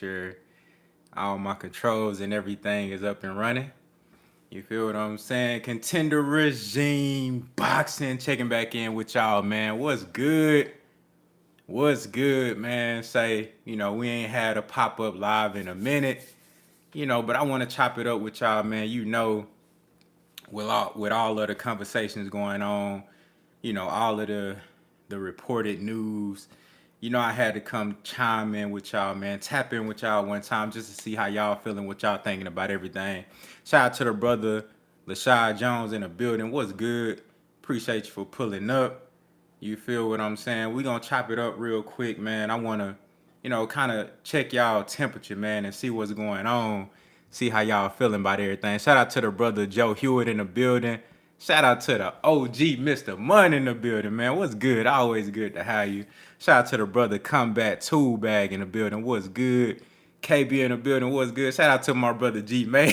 sure all my controls and everything is up and running. You feel what I'm saying? Contender regime boxing, checking back in with y'all, man. What's good? What's good, man? Say, we ain't had a pop up live in a minute, but I want to chop it up with y'all, man. With all of the conversations going on, all of the reported news. I had to come chime in with y'all, man. Tap in with y'all one time just to see how y'all feeling, what y'all thinking about everything. Shout out to the brother Lashad Jones in the building. What's good? Appreciate you for pulling up. You feel what I'm saying? We gonna chop it up real quick, man. I wanna, kind of check y'all temperature, man, and see what's going on. See how y'all feeling about everything. Shout out to the brother Joe Hewitt in the building. Shout out to the OG Mr. Munn in the building, man. What's good? Always good to have you. Shout out to the brother Combat Tool Bag in the building. What's good? KB in the building. What's good? Shout out to my brother G May.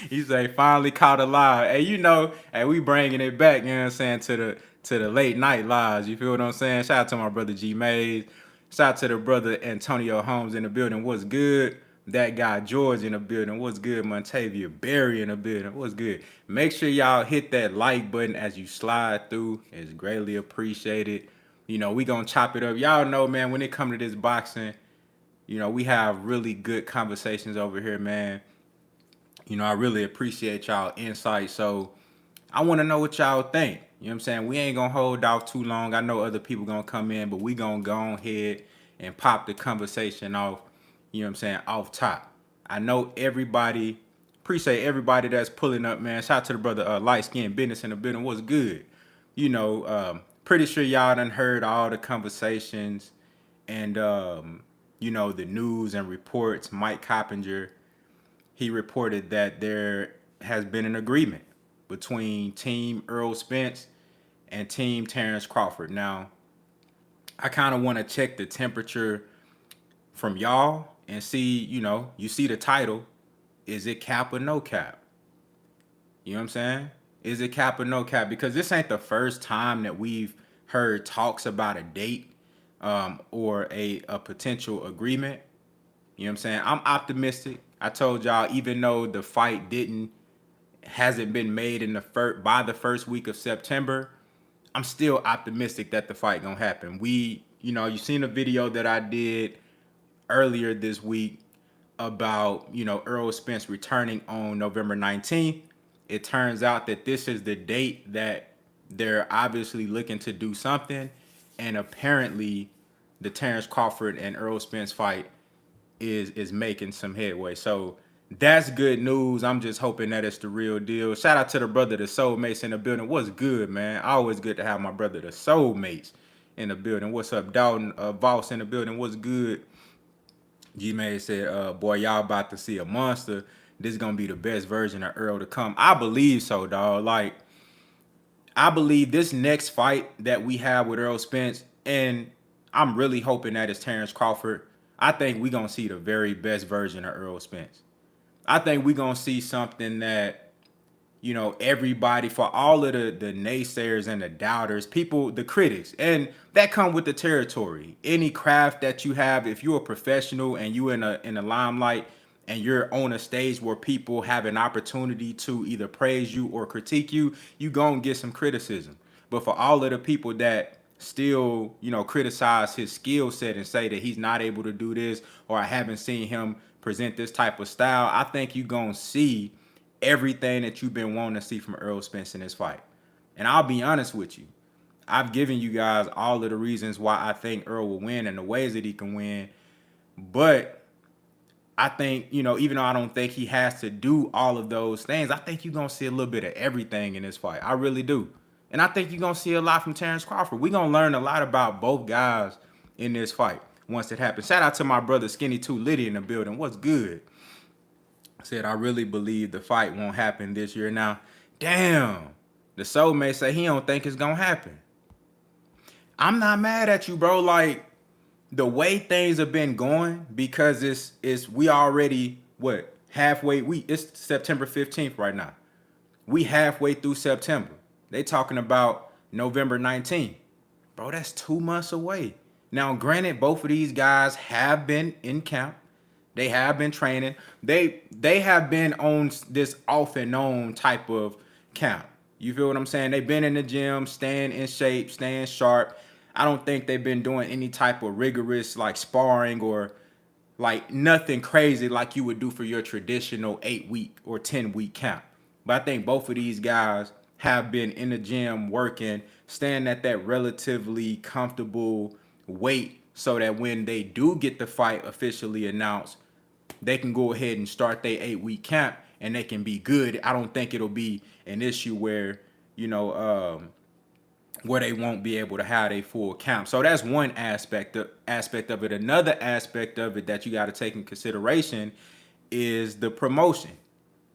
He say finally caught alive. Hey, we bringing it back, you know what I'm saying, to the late night lives. You feel what I'm saying? Shout out to my brother G Mays. Shout out to the brother Antonio Holmes in the building. What's good? That guy George in the building. What's good? Montavia Berry in the building. What's good? Make sure y'all hit that like button as you slide through. It's greatly appreciated. We gonna chop it up. Y'all know, man, when it come to this boxing, we have really good conversations over here, man. I really appreciate y'all insight. So I want to know what y'all think. You know what I'm saying? We ain't gonna hold off too long. I know other people gonna come in, but we gonna go ahead and pop the conversation off, you know what I'm saying, off top. I know everybody, appreciate everybody that's pulling up, man. Shout out to the brother Light Skin Business in the building. What's good? Pretty sure y'all done heard all the conversations and the news and reports. Mike Coppinger, he reported that there has been an agreement between Team ERROL Spence and Team Terence Crawford. Now, I kind of want to check the temperature from y'all and see, you see the title. Is it cap or no cap? You know what I'm saying? Is it cap or no cap? Because this ain't the first time that we've heard talks about a date or a potential agreement. You know what I'm saying? I'm optimistic. I told y'all, even though the fight hasn't been made by the first week of September, I'm still optimistic that the fight gonna happen. You seen a video that I did earlier this week about, Errol Spence returning on November 19th. It turns out that this is the date that they're obviously looking to do something, and apparently the Terence Crawford and Errol Spence fight is making some headway. So that's good news. I'm just hoping that it's the real deal. Shout out to the brother, the Soulmates in the building. What's good, man? Always good to have my brother, the Soulmates in the building. What's up, Dalton Voss in the building? What's good? G-May said, boy, y'all about to see a monster. This is going to be the best version of Earl to come. I believe so, dog. Like, I believe this next fight that we have with Errol Spence, and I'm really hoping that it's Terence Crawford. I think we're going to see the very best version of Errol Spence. I think we're going to see something that, everybody, for all of the naysayers and the doubters, people, the critics, and that come with the territory. Any craft that you have, if you're a professional and you in a limelight and you're on a stage where people have an opportunity to either praise you or critique you, you gonna get some criticism. But for all of the people that still, criticize his skill set and say that he's not able to do this, or I haven't seen him present this type of style, I think you're gonna see everything that you've been wanting to see from Errol Spence in this fight. And I'll be honest with you, I've given you guys all of the reasons why I think Earl will win and the ways that he can win. But I think, even though I don't think he has to do all of those things, I think you're going to see a little bit of everything in this fight. I really do. And I think you're going to see a lot from Terence Crawford. We're going to learn a lot about both guys in this fight once it happens. Shout out to my brother Skinny 2 Liddy in the building. What's good? Said, I really believe the fight won't happen this year. Now, damn, the soulmate say he don't think it's going to happen. I'm not mad at you, bro. Like, the way things have been going, because we already, it's September 15th right now. We halfway through September. They talking about November 19th. Bro, that's 2 months away. Now, granted, both of these guys have been in camp. They have been training. They have been on this off and on type of camp. You feel what I'm saying? They've been in the gym, staying in shape, staying sharp. I don't think they've been doing any type of rigorous like sparring or like nothing crazy like you would do for your traditional 8-week or 10-week camp. But I think both of these guys have been in the gym working, staying at that relatively comfortable weight so that when they do get the fight officially announced, they can go ahead and start their 8-week camp and they can be good. I don't think it'll be an issue where, where they won't be able to have a full camp. So that's one aspect of it. Another aspect of it that you got to take in consideration is the promotion.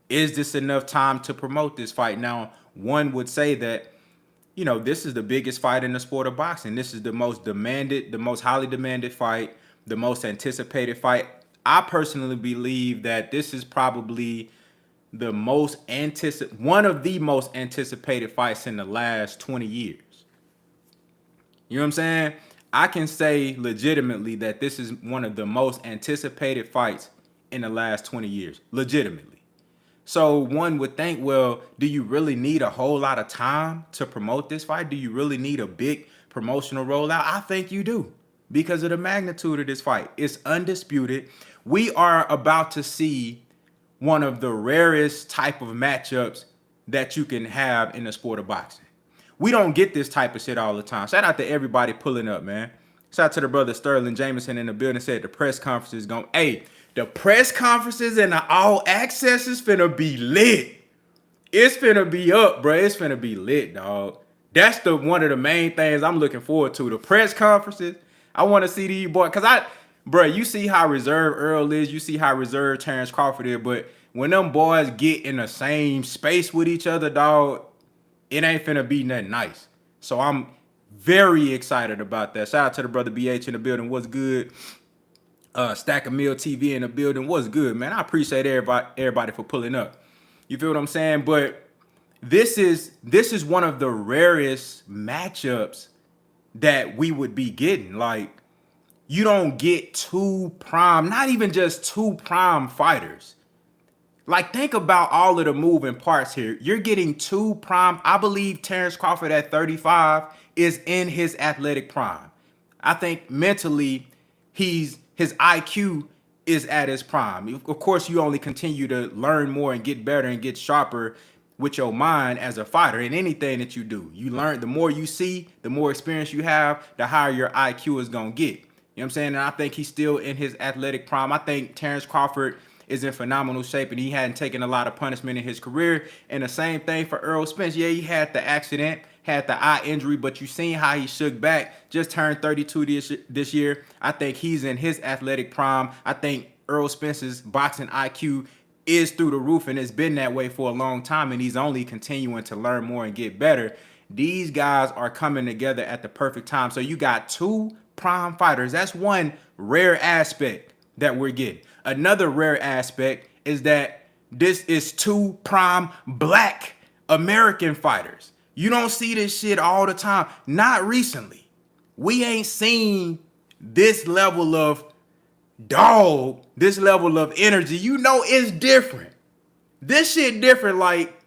Is this enough time to promote this fight? Now, one would say that, this is the biggest fight in the sport of boxing. This is the most demanded, the most highly demanded fight, the most anticipated fight. I personally believe that this is probably one of the most anticipated fights in the last 20 years. You know what I'm saying? I can say legitimately that this is one of the most anticipated fights in the last 20 years. Legitimately. So one would think, well, do you really need a whole lot of time to promote this fight? Do you really need a big promotional rollout? I think you do because of the magnitude of this fight. It's undisputed. We are about to see one of the rarest type of matchups that you can have in the sport of boxing. We don't get this type of shit all the time. Shout out to everybody pulling up, man. Shout out to the brother Sterling Jameson in the building. Said the press conference is going. Hey, the press conferences and the all access is finna be lit. It's finna be up, bro. It's finna be lit, dog. That's one of the main things I'm looking forward to. The press conferences. I want to see these boys. Bro, you see how reserved Earl is. You see how reserved Terence Crawford is. But when them boys get in the same space with each other, dog, it ain't finna be nothing nice. So I'm very excited about that. Shout out to the brother BH in the building. What's good? Stack of Meal TV in the building. What's good, man? I appreciate everybody for pulling up. You feel what I'm saying? But this is one of the rarest matchups that we would be getting. Like, you don't get two prime, not even just two prime fighters. Like, think about all of the moving parts here. You're getting two prime. I believe Terence Crawford at 35 is in his athletic prime. I think mentally his IQ is at his prime. Of course, you only continue to learn more and get better and get sharper with your mind as a fighter in anything that you do. You learn, the more you see, the more experience you have, the higher your IQ is going to get. You know what I'm saying? And I think he's still in his athletic prime. I think Terence Crawford is in phenomenal shape and he hadn't taken a lot of punishment in his career. And the same thing for ERROL Spence. Yeah, he had the accident, had the eye injury, but you seen how he shook back, just turned 32 this year. I think he's in his athletic prime. I think ERROL Spence's boxing IQ is through the roof and it's been that way for a long time and he's only continuing to learn more and get better. These guys are coming together at the perfect time. So you got two prime fighters. That's one rare aspect that we're getting. Another rare aspect is that this is two prime black American fighters. You don't see this shit all the time. Not recently. We ain't seen this level of dog, this level of energy. You know it's different. This shit different. Like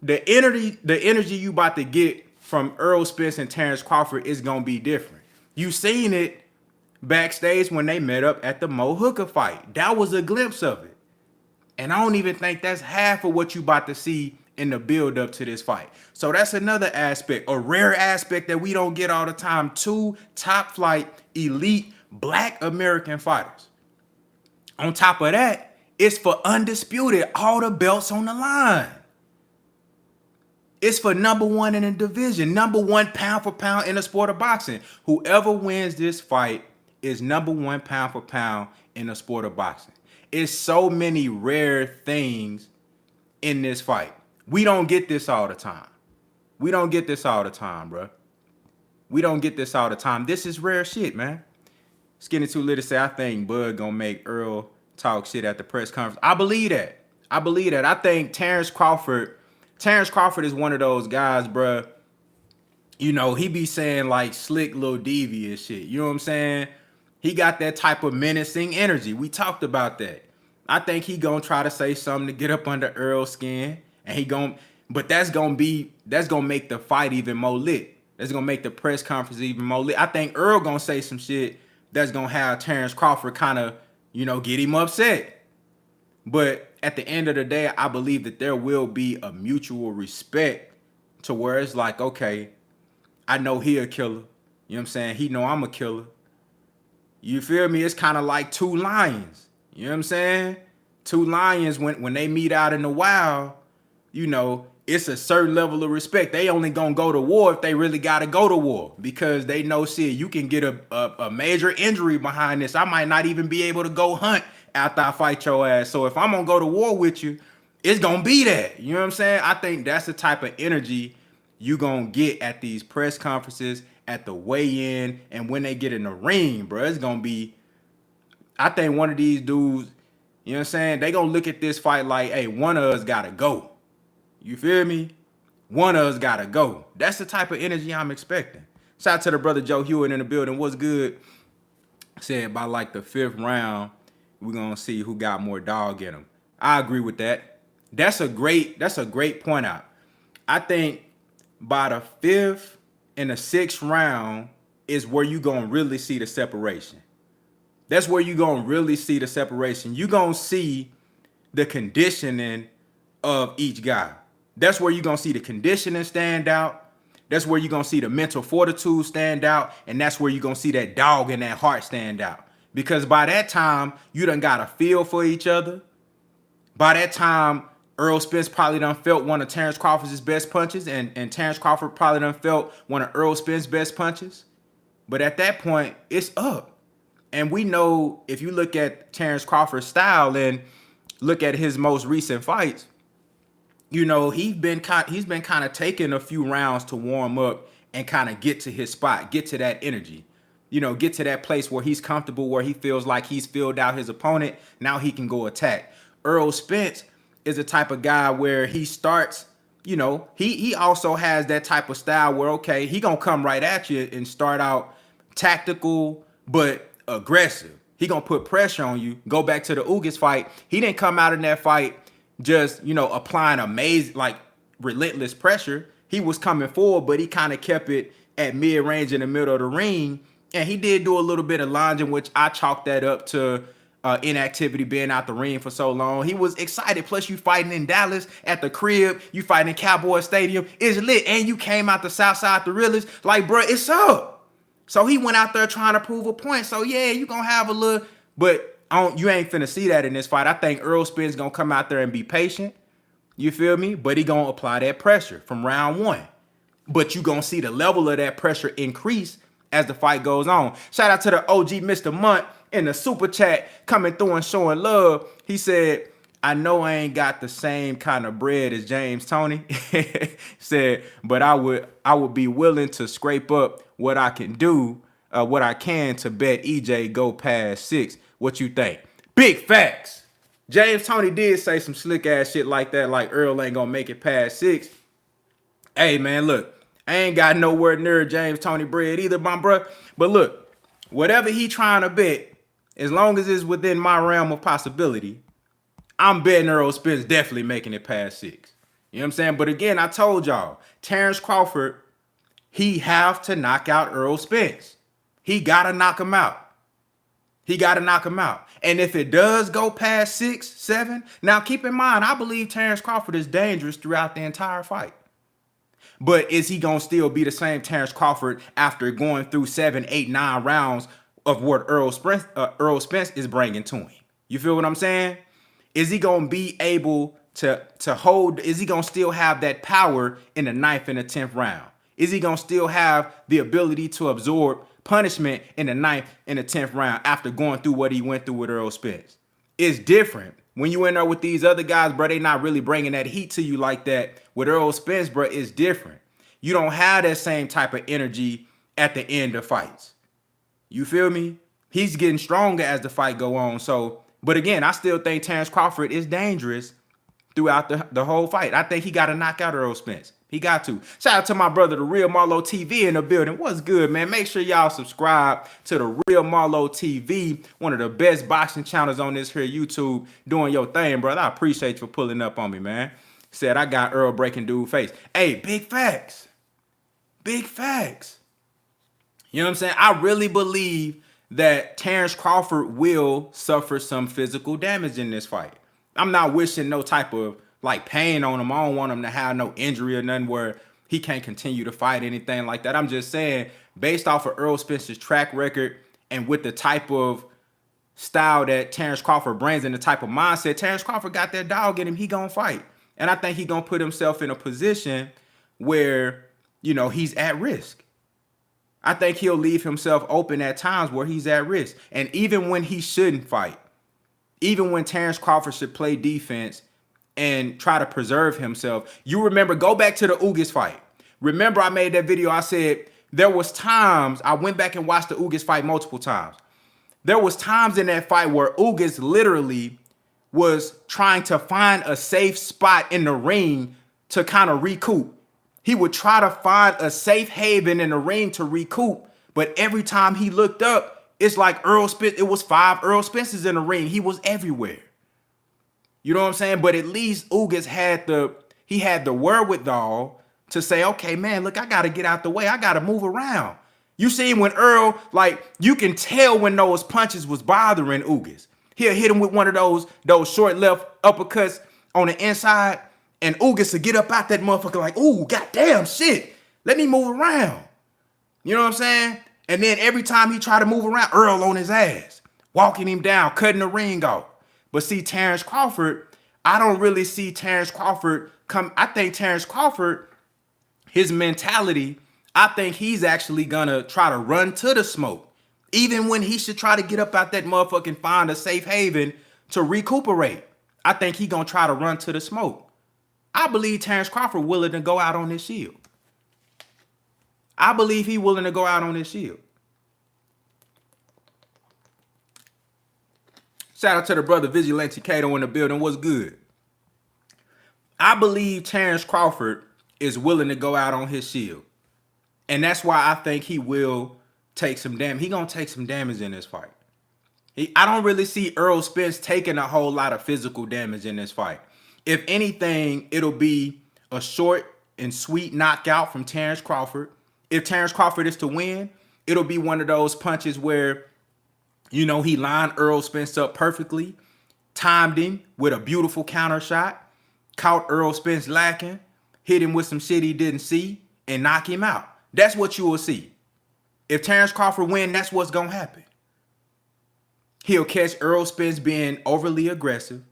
the energy you about to get from ERROL Spence and Terence Crawford is gonna be different. You seen it backstage when they met up at the Mo Hooker fight. That was a glimpse of it. And I don't even think that's half of what you about to see in the build up to this fight. So that's another aspect, a rare aspect that we don't get all the time. Two top flight elite black American fighters. On top of that, it's for undisputed, all the belts on the line. It's for number one in the division, number one pound for pound in the sport of boxing. Whoever wins this fight is number one pound for pound in the sport of boxing. It's so many rare things in this fight. We don't get this all the time. We don't get this all the time, bro. We don't get this all the time. This is rare shit, man. Skinny Too Lit to say, I think Bud gonna make Earl talk shit at the press conference. I believe that. I think Terence Crawford is one of those guys, bro. You know, he be saying like slick little devious shit. You know what I'm saying? He got that type of menacing energy. We talked about that. I think he gonna try to say something to get up under Earl's skin, and but that's gonna make the fight even more lit. That's gonna make the press conference even more lit. I think Earl gonna say some shit that's gonna have Terrence Crawford kind of, get him upset. But at the end of the day, I believe that there will be a mutual respect to where it's like, okay, I know he a killer. You know what I'm saying? He know I'm a killer. You feel me? It's kind of like two lions. You know what I'm saying? Two lions, when they meet out in the wild, it's a certain level of respect. They only gonna go to war if they really gotta go to war, because they know, shit, you can get a major injury behind this. I might not even be able to go hunt after I fight your ass. So if I'm gonna go to war with you, it's gonna be that. You know what I'm saying? I think that's the type of energy you gonna get at these press conferences, at the weigh-in, and when they get in the ring, bro. It's gonna be, I think one of these dudes, you know what I'm saying, they gonna look at this fight like, hey, one of us gotta go. You feel me? One of us gotta go. That's the type of energy I'm expecting. Shout out to the brother Joe Hewitt in the building. What's good? Said by like the 5th round, we're gonna see who got more dog in them. I agree with that. That's a great point out. I think by the 5th and the 6th round is where you gonna really see the separation. That's where you gonna really see the separation. You gonna see the conditioning of each guy. That's where you're going to see the conditioning stand out. That's where you're going to see the mental fortitude stand out. And that's where you're going to see that dog and that heart stand out. Because by that time, you done got a feel for each other. By that time, Errol Spence probably done felt one of Terrence Crawford's best punches. And Terrence Crawford probably done felt one of Errol Spence's best punches. But at that point, it's up. And we know, if you look at Terrence Crawford's style and look at his most recent fights, he's been kind of taking a few rounds to warm up and kind of get to his spot, get to that energy, get to that place where he's comfortable, where he feels like he's filled out his opponent. Now he can go attack. Errol Spence is the type of guy where he starts, he also has that type of style where, okay, he gonna come right at you and start out tactical but aggressive. He gonna put pressure on you. Go back to the Ugas fight. He didn't come out in that fight just, applying amazing, like, relentless pressure. He was coming forward, but he kind of kept it at mid-range in the middle of the ring. And he did do a little bit of lunging, which I chalked that up to inactivity, being out the ring for so long. He was excited. Plus, you fighting in Dallas at the crib. You fighting in Cowboy Stadium. It's lit. And you came out the South Side, the realest. Like, bro, it's up. So he went out there trying to prove a point. So, yeah, you going to have a little, but you ain't finna see that in this fight. I think Errol Spence gonna come out there and be patient. You feel me? But he gonna apply that pressure from round 1. But you gonna see the level of that pressure increase as the fight goes on. Shout out to the OG Mr. Munt in the super chat coming through and showing love. He said, I know I ain't got the same kind of bread as James Toney. Said, but I would be willing to scrape up what I can to bet EJ go past 6. What you think? Big facts. James Toney did say some slick ass shit like that, like Earl ain't gonna make it past 6. Hey man, look, I ain't got nowhere near James Toney bread either, my bro. But look, whatever he trying to bet, as long as it's within my realm of possibility, I'm betting Errol Spence definitely making it past 6. You know what I'm saying? But again, I told y'all, Terrence Crawford, he have to knock out Errol Spence. He gotta knock him out. He got to knock him out. And if it does go past 6, 7, now keep in mind, I believe Terrence Crawford is dangerous throughout the entire fight. But is he going to still be the same Terrence Crawford after going through 7, 8, 9 rounds of what Errol Spence is bringing to him? You feel what I'm saying? Is he going to be able to hold? Is he going to still have that power in the 9th and the 10th round? Is he going to still have the ability to absorb punishment in the 9th and the 10th round after going through what he went through with Errol Spence? It's different. When you in there with these other guys, bro, they not really bringing that heat to you like that. With Errol Spence, bro, it's different. You don't have that same type of energy at the end of fights. You feel me? He's getting stronger as the fight go on. So, but again, I still think Terrence Crawford is dangerous throughout the whole fight. I think he got to knock out Errol Spence. He got to. Shout out to my brother, the Real Marlo TV in the building. What's good, man? Make sure y'all subscribe to the Real Marlo TV, one of the best boxing channels on this here YouTube. Doing your thing, brother. I appreciate you for pulling up on me, man. Said I got Earl breaking dude face. Hey, big facts. Big facts. You know what I'm saying? I really believe that Terence Crawford will suffer some physical damage in this fight. I'm not wishing no type of like pain on him. I don't want him to have no injury or nothing where he can't continue to fight, anything like that. I'm just saying, based off of Errol Spence's track record and with the type of style that Terence Crawford brings and the type of mindset, Terence Crawford got that dog in him. He gonna fight. And I think he gonna put himself in a position where, you know, he's at risk. I think he'll leave himself open at times where he's at risk. And even when he shouldn't fight, even when Terence Crawford should play defense and try to preserve himself. You remember, go back to the Ugas fight. Remember I made that video, I said there was times, I went back and watched the Ugas fight multiple times. There was times in that fight where Ugas literally was trying to find a safe spot in the ring to kind of recoup. He would try to find a safe haven in the ring to recoup, but every time he looked up, it's like Errol Spence, it was 5 Errol Spences in the ring. He was everywhere. You know what I'm saying? But at least Ugas had the wherewithal to say, okay, man, look, I got to get out the way. I got to move around. You see when Earl, like, you can tell when those punches was bothering Ugas. He'll hit him with one of those short left uppercuts on the inside, and Ugas will get up out that motherfucker like, ooh, goddamn shit. Let me move around. You know what I'm saying? And then every time he try to move around, Earl on his ass, walking him down, cutting the ring off. But see, Terence Crawford, I don't really see Terence Crawford come. I think Terence Crawford, his mentality, I think he's actually gonna try to run to the smoke. Even when he should try to get up out that motherfucker and find a safe haven to recuperate. I think he gonna try to run to the smoke. I believe Terence Crawford willing to go out on his shield. I believe he willing to go out on his shield. Shout out to the brother Vigilante Cato in the building. What's good? I believe Terence Crawford is willing to go out on his shield. And that's why I think he will take some damage. He gonna take some damage in this fight. I don't really see Errol Spence taking a whole lot of physical damage in this fight. If anything, it'll be a short and sweet knockout from Terence Crawford. If Terence Crawford is to win, it'll be one of those punches where, you know, he lined Errol Spence up perfectly, timed him with a beautiful counter shot, caught Errol Spence lacking, hit him with some shit he didn't see, and knock him out. That's what you will see. If Terence Crawford wins, that's what's going to happen. He'll catch Errol Spence being overly aggressive.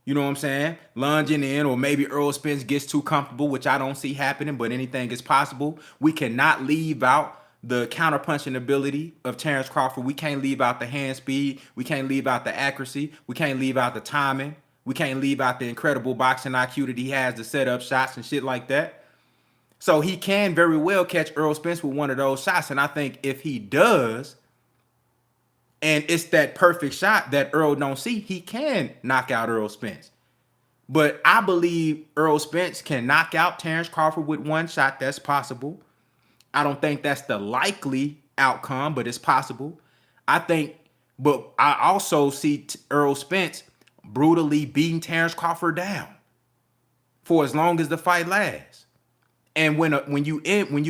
You know what I'm saying? Lunging in, or maybe Errol Spence gets too comfortable, which I don't see happening, but anything is possible. We cannot leave out the counter-punching ability of Terence Crawford. We can't leave out the hand speed. We can't leave out the accuracy. We can't leave out the timing. We can't leave out the incredible boxing IQ that he has to set up shots and shit like that. So he can very well catch Errol Spence with one of those shots. And I think if he does, and it's that perfect shot that Errol don't see, he can knock out Errol Spence. But I believe Errol Spence can knock out Terence Crawford with one shot. That's possible. I don't think that's the likely outcome, but it's possible. But I also see Errol Spence brutally beating Terence Crawford down for as long as the fight lasts. And when you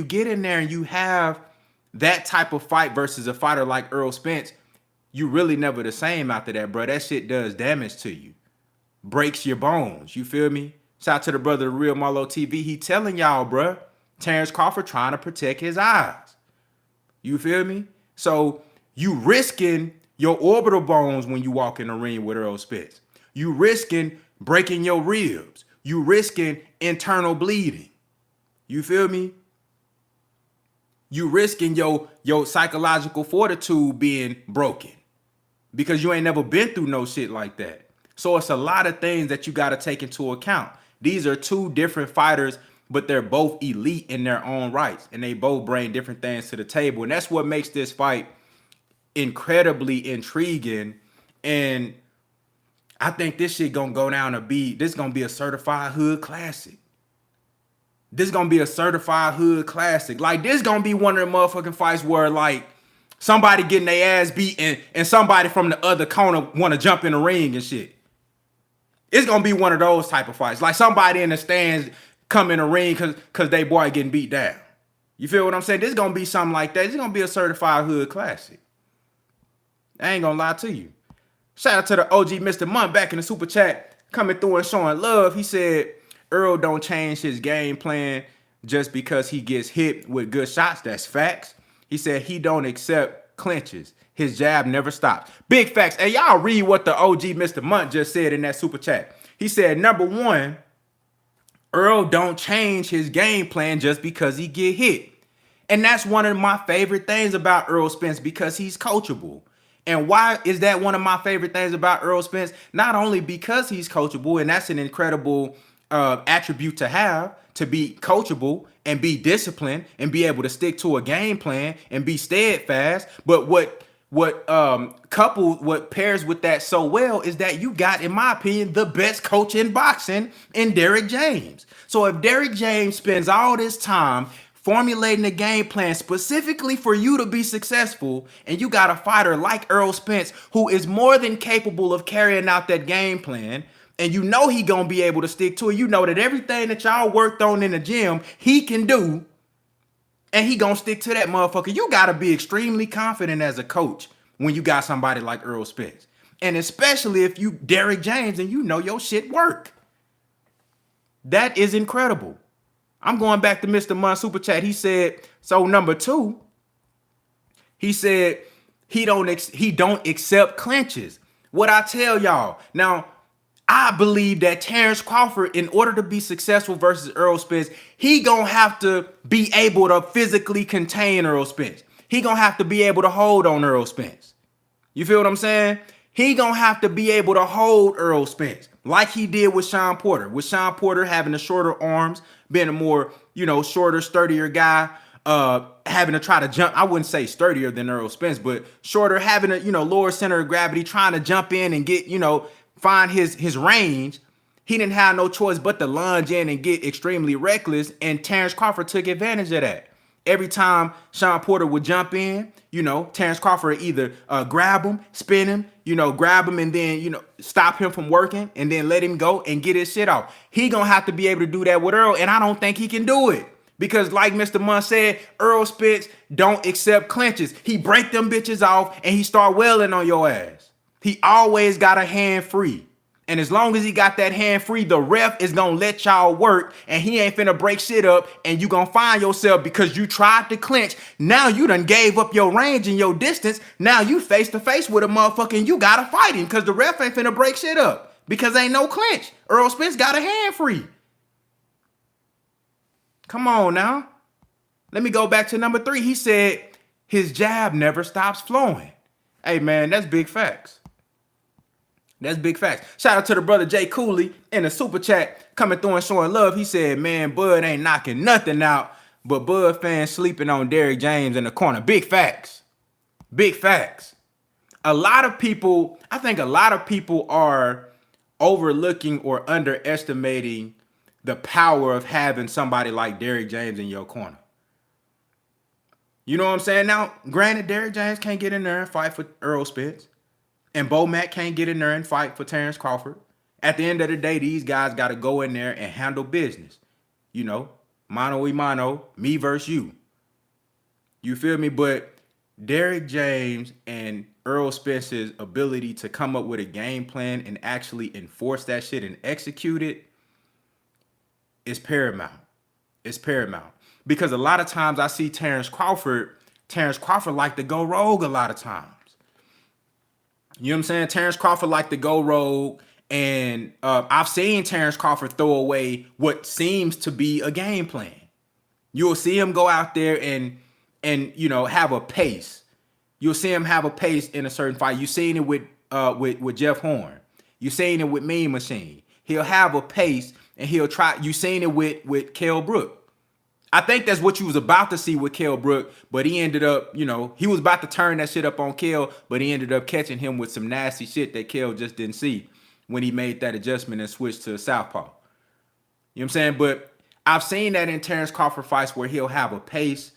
get in there and you have that type of fight versus a fighter like Errol Spence, you really never the same after that, bro. That shit does damage to you. Breaks your bones. You feel me? Shout out to the brother, the Real Marlo TV. He telling y'all, bro, Terence Crawford trying to protect his eyes. You feel me? So you risking your orbital bones when you walk in the ring with Errol Spence. You risking breaking your ribs. You risking internal bleeding. You feel me? You risking your psychological fortitude being broken because you ain't never been through no shit like that. So it's a lot of things that you got to take into account. These are two different fighters, but they're both elite in their own rights, and they both bring different things to the table. And that's what makes this fight incredibly intriguing. And I think this shit gonna go down to be, this gonna be a certified hood classic. This gonna be a certified hood classic. Like, this gonna be one of the motherfucking fights where, like, somebody getting their ass beat and somebody from the other corner want to jump in the ring and shit. It's gonna be one of those type of fights. Like, somebody in the stands come in the ring because they boy getting beat down. You feel what I'm saying? This gonna be something like that. It's gonna be a certified hood classic. I ain't gonna lie to you. Shout out to the OG Mr. Munt back in the super chat, coming through and showing love. He said Earl don't change his game plan just because he gets hit with good shots. That's facts. He said he don't accept clinches. His jab never stops. Big facts. Hey, y'all read what the OG Mr. Munt just said in that super chat. He said, number one, Earl don't change his game plan just because he get hit. And that's one of my favorite things about Errol Spence, because he's coachable. And why is that one of my favorite things about Errol Spence? Not only because he's coachable, and that's an incredible attribute to have, to be coachable and be disciplined and be able to stick to a game plan and be steadfast. But what pairs with that so well is that you got, in my opinion, the best coach in boxing in Derrick James. So if Derrick James spends all this time formulating a game plan specifically for you to be successful, and you got a fighter like Errol Spence who is more than capable of carrying out that game plan, and you know he gonna be able to stick to it, you know that everything that y'all worked on in the gym, he can do, and he gonna stick to that motherfucker. You gotta be extremely confident as a coach when you got somebody like Errol Spence. And especially if you Derrick James and you know your shit work. That is incredible. I'm going back to Mr. Munn Super Chat. He said, so number two, he said he don't accept clinches. What I tell y'all. Now, I believe that Terence Crawford, in order to be successful versus Errol Spence, he gonna have to be able to physically contain Errol Spence. He gonna have to be able to hold on Errol Spence. You feel what I'm saying? He gonna have to be able to hold Errol Spence like he did with Sean Porter. With Sean Porter having the shorter arms, being a more, shorter, sturdier guy, having to try to jump. I wouldn't say sturdier than Errol Spence, but shorter, having a, lower center of gravity, trying to jump in and get, find his range. He didn't have no choice but to lunge in and get extremely reckless, and Terence Crawford took advantage of that. Every time Sean Porter would jump in, Terence Crawford would either grab him, spin him, grab him and then, stop him from working and then let him go and get his shit off. He gonna have to be able to do that with Earl, and I don't think he can do it. Because like Mr. Munn said, Errol Spence don't accept clinches. He break them bitches off and he start wailing on your ass. He always got a hand free. And as long as he got that hand free, the ref is going to let y'all work, and he ain't finna break shit up, and you going to find yourself, because you tried to clinch, now you done gave up your range and your distance. Now you face to face with a motherfucker and you got to fight him, because the ref ain't finna break shit up, because ain't no clinch. Errol Spence got a hand free. Come on now. Let me go back to number 3. He said his jab never stops flowing. Hey man, that's big facts. That's big facts. Shout out to the brother Jay Cooley in the super chat, coming through and showing love. He said, man, Bud ain't knocking nothing out, but Bud fans sleeping on Derrick James in the corner. Big facts. Big facts. I think a lot of people are overlooking or underestimating the power of having somebody like Derrick James in your corner. You know what I'm saying? Now, granted, Derrick James can't get in there and fight for Errol Spence. And Bo Mack can't get in there and fight for Terence Crawford. At the end of the day, these guys got to go in there and handle business. Mano y mano, me versus you. You feel me? But Derrick James and Errol Spence's ability to come up with a game plan and actually enforce that shit and execute it is paramount. It's paramount. Because a lot of times I see Terence Crawford like to go rogue a lot of times. You know what I'm saying? Terence Crawford like to go rogue, and I've seen Terence Crawford throw away what seems to be a game plan. You'll see him go out there and have a pace. You'll see him have a pace in a certain fight. You've seen it with Jeff Horn. You've seen it with Mean Machine. He'll have a pace and he'll try. You've seen it with Kell Brook. I think that's what you was about to see with Kell Brook, but he ended up, he was about to turn that shit up on Kell, but he ended up catching him with some nasty shit that Kell just didn't see. when he made that adjustment and switched to southpaw. You know what I'm saying? But I've seen that in Terence Crawford fights where he'll have a pace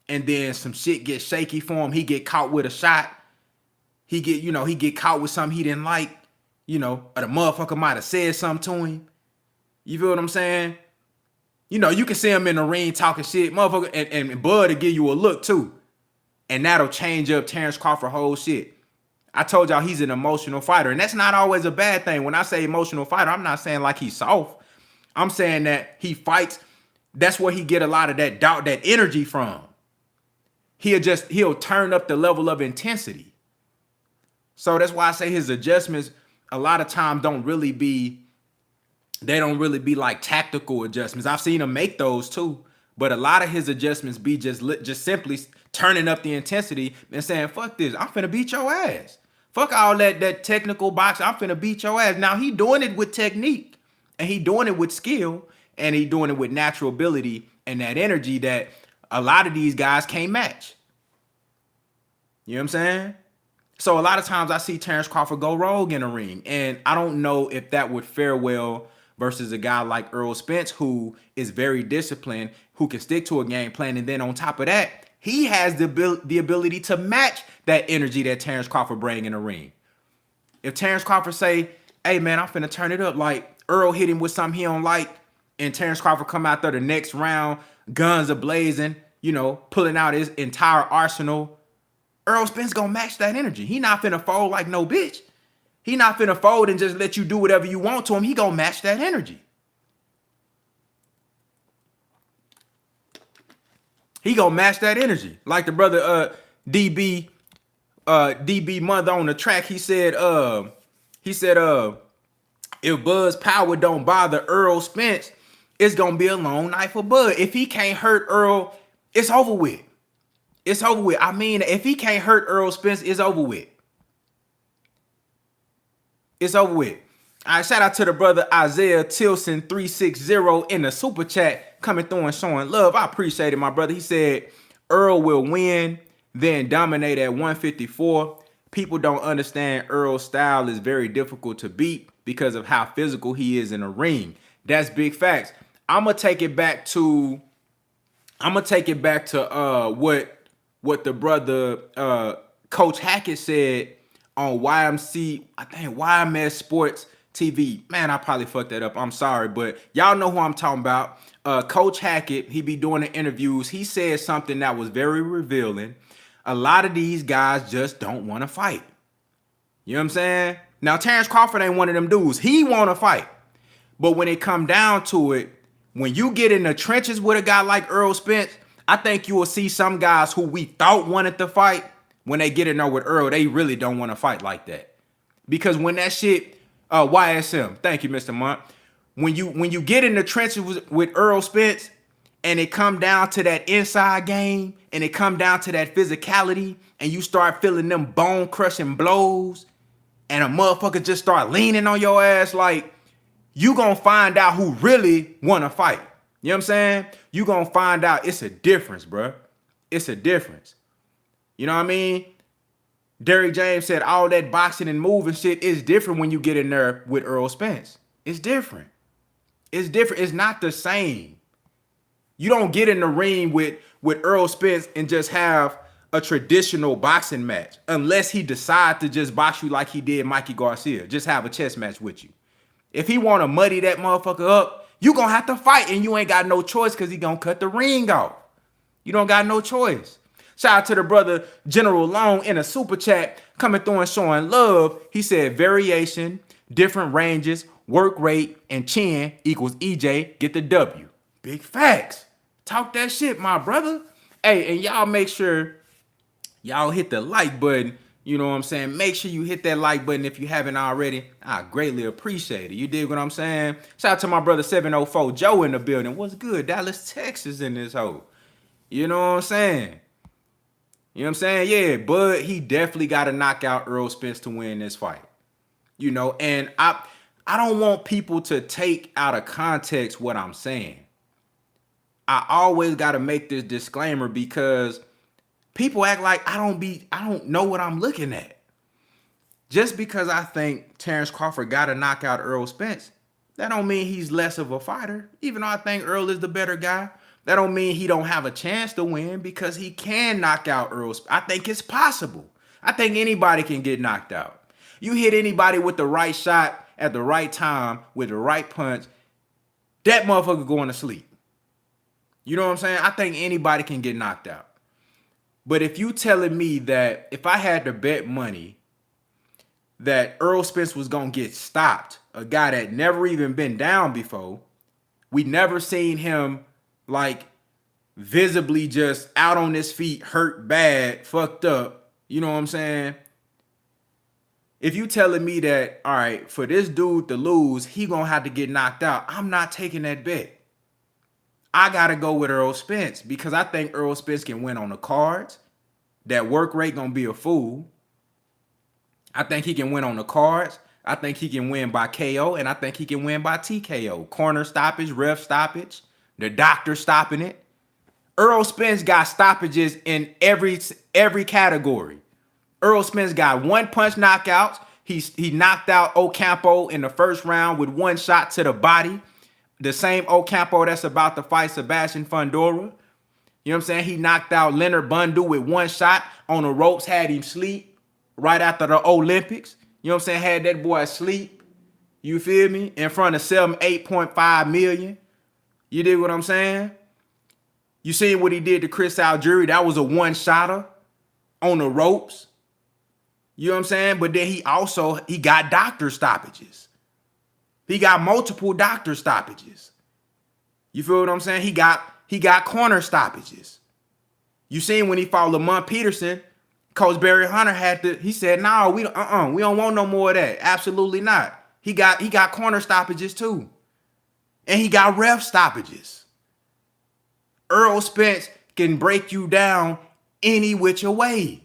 and then some shit gets shaky for him. He get caught with a shot. He get caught with something he didn't like, or the motherfucker might have said something to him. You feel what I'm saying? You can see him in the ring talking shit, motherfucker, and Bud will give you a look too. And that'll change up Terence Crawford's whole shit. I told y'all he's an emotional fighter, and that's not always a bad thing. When I say emotional fighter, I'm not saying like he's soft. I'm saying that he fights. That's where he get a lot of that doubt, that energy from. He'll turn up the level of intensity. So that's why I say his adjustments a lot of times don't really be like tactical adjustments. I've seen him make those too, but a lot of his adjustments be just simply turning up the intensity and saying, fuck this, I'm finna beat your ass. Fuck all that technical boxing, I'm finna beat your ass. Now he doing it with technique, and he doing it with skill, and he doing it with natural ability and that energy that a lot of these guys can't match. You know what I'm saying? So a lot of times I see Terence Crawford go rogue in the ring, and I don't know if that would fare well versus a guy like Errol Spence, who is very disciplined, who can stick to a game plan, and then on top of that, he has the ability to match that energy that Terence Crawford bring in the ring. If Terence Crawford say, hey man, I'm finna turn it up, like Earl hit him with something he don't like, and Terence Crawford come out there the next round, guns a blazing, pulling out his entire arsenal, Errol Spence gonna match that energy. He not finna fold like no bitch. He not finna fold and just let you do whatever you want to him. He gonna match that energy. He gonna match that energy. Like the brother DB Mother on the track, he said if Bud's power don't bother Errol Spence, it's gonna be a long night for Bud. If he can't hurt Earl, it's over with. It's over with. I mean, if he can't hurt Errol Spence, it's over with. It's over with. All right, shout out to the brother Isaiah Tilson 360 in the super chat, coming through and showing love. I appreciate it, my brother. He said Earl will win, then dominate at 154. People don't understand Earl's style is very difficult to beat because of how physical he is in the ring. That's big facts. I'm gonna take it back to what the brother Coach Hackett said on YMS Sports TV. Man, I probably fucked that up. I'm sorry, but y'all know who I'm talking about. Coach Hackett, he be doing the interviews. He said something that was very revealing. A lot of these guys just don't want to fight. You know what I'm saying? Now, Terence Crawford ain't one of them dudes. He want to fight. But when it come down to it, when you get in the trenches with a guy like Errol Spence, I think you will see some guys who we thought wanted to fight, when they get in there with Earl, they really don't want to fight like that. Because when that shit, YSM, thank you, Mr. Monk. When you get in the trenches with Errol Spence and it come down to that inside game and it come down to that physicality and you start feeling them bone crushing blows and a motherfucker just start leaning on your ass, like, you gonna find out who really want to fight. You know what I'm saying? You gonna find out it's a difference, bro. It's a difference. You know what I mean? Derrick James said all that boxing and moving shit is different when you get in there with Errol Spence. It's different. It's different. It's not the same. You don't get in the ring with Errol Spence and just have a traditional boxing match unless he decide to just box you like he did Mikey Garcia. Just have a chess match with you. If he want to muddy that motherfucker up, you gonna have to fight and you ain't got no choice because he gonna cut the ring off. You don't got no choice. Shout out to the brother General Long in a super chat, coming through and showing love. He said variation, different ranges, work rate, and chin equals EJ, get the W. Big facts. Talk that shit, my brother. Hey, and y'all make sure y'all hit the like button. You know what I'm saying? Make sure you hit that like button if you haven't already. I greatly appreciate it. You dig what I'm saying? Shout out to my brother 704 Joe in the building. What's good? Dallas, Texas in this hole. You know what I'm saying? You know what I'm saying? Yeah, but he definitely got to knock out Errol Spence to win this fight. You know, and I don't want people to take out of context what I'm saying. I always got to make this disclaimer because people act like I don't know what I'm looking at. Just because I think Terrence Crawford got to knock out Errol Spence, that don't mean he's less of a fighter. Even though I think Earl is the better guy, that don't mean he don't have a chance to win, because he can knock out Errol Spence. I think it's possible. I think anybody can get knocked out. You hit anybody with the right shot at the right time with the right punch, that motherfucker going to sleep. You know what I'm saying? I think anybody can get knocked out. But if you telling me that if I had to bet money that Errol Spence was going to get stopped, a guy that never even been down before, we never seen him like visibly just out on his feet, hurt bad, fucked up. You know what I'm saying? If you telling me that, all right, for this dude to lose, he going to have to get knocked out, I'm not taking that bet. I got to go with Errol Spence because I think Errol Spence can win on the cards. That work rate going to be a fool. I think he can win on the cards. I think he can win by KO, and I think he can win by TKO. Corner stoppage, ref stoppage, the doctor stopping it. Errol Spence got stoppages in every category. Errol Spence got one punch knockouts. He knocked out Ocampo in the first round with one shot to the body. The same Ocampo that's about to fight Sebastian Fundora. You know what I'm saying? He knocked out Leonard Bundu with one shot on the ropes, had him sleep right after the Olympics. You know what I'm saying? Had that boy asleep. You feel me? In front of 8.5 million. You dig what I'm saying? You seen what he did to Chris Algieri? That was a one-shotter on the ropes. You know what I'm saying? But then he got doctor stoppages. He got multiple doctor stoppages. You feel what I'm saying? He got corner stoppages. You seen when he fought Lamont Peterson, Coach Barry Hunter he said, no, we don't want no more of that. Absolutely not. He got corner stoppages too. And he got ref stoppages. Errol Spence can break you down any which way.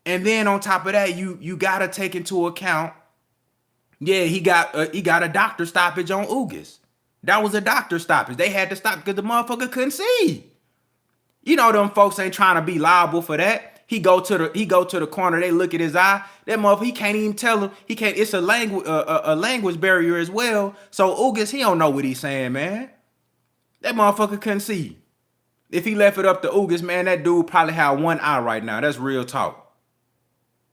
And then on top of that, you gotta take into account, he got a doctor stoppage on Ugas. That was a doctor stoppage. They had to stop because the motherfucker couldn't see. You know them folks ain't trying to be liable for that. He go to the corner. They look at his eye. That motherfucker, he can't even tell him. He can't. It's a language barrier as well. So Ugas, he don't know what he's saying, man. That motherfucker couldn't see. If he left it up to Ugas, man, that dude probably had one eye right now. That's real talk.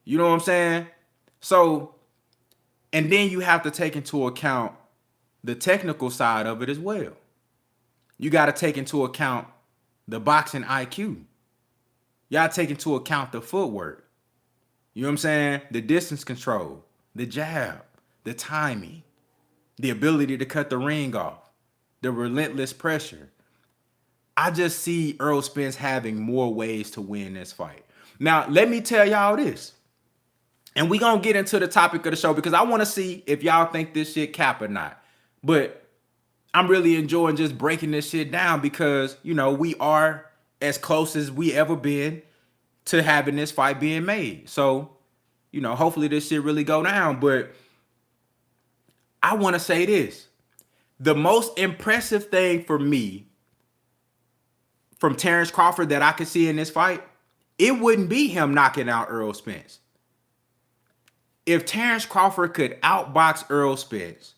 You know what I'm saying? So, and then you have to take into account the technical side of it as well. You got to take into account the boxing IQ. You got to take into account the footwork. You know what I'm saying? The distance control, the jab, the timing, the ability to cut the ring off, the relentless pressure. I just see Errol Spence having more ways to win this fight. Now, let me tell y'all this. And we going to get into the topic of the show because I want to see if y'all think this shit cap or not. But I'm really enjoying just breaking this shit down because, you know, we are as close as we ever been to having this fight being made. So, you know, hopefully this shit really go down. But I want to say this. The most impressive thing for me from Terrence Crawford that I could see in this fight, it wouldn't be him knocking out Errol Spence. If Terrence Crawford could outbox Errol Spence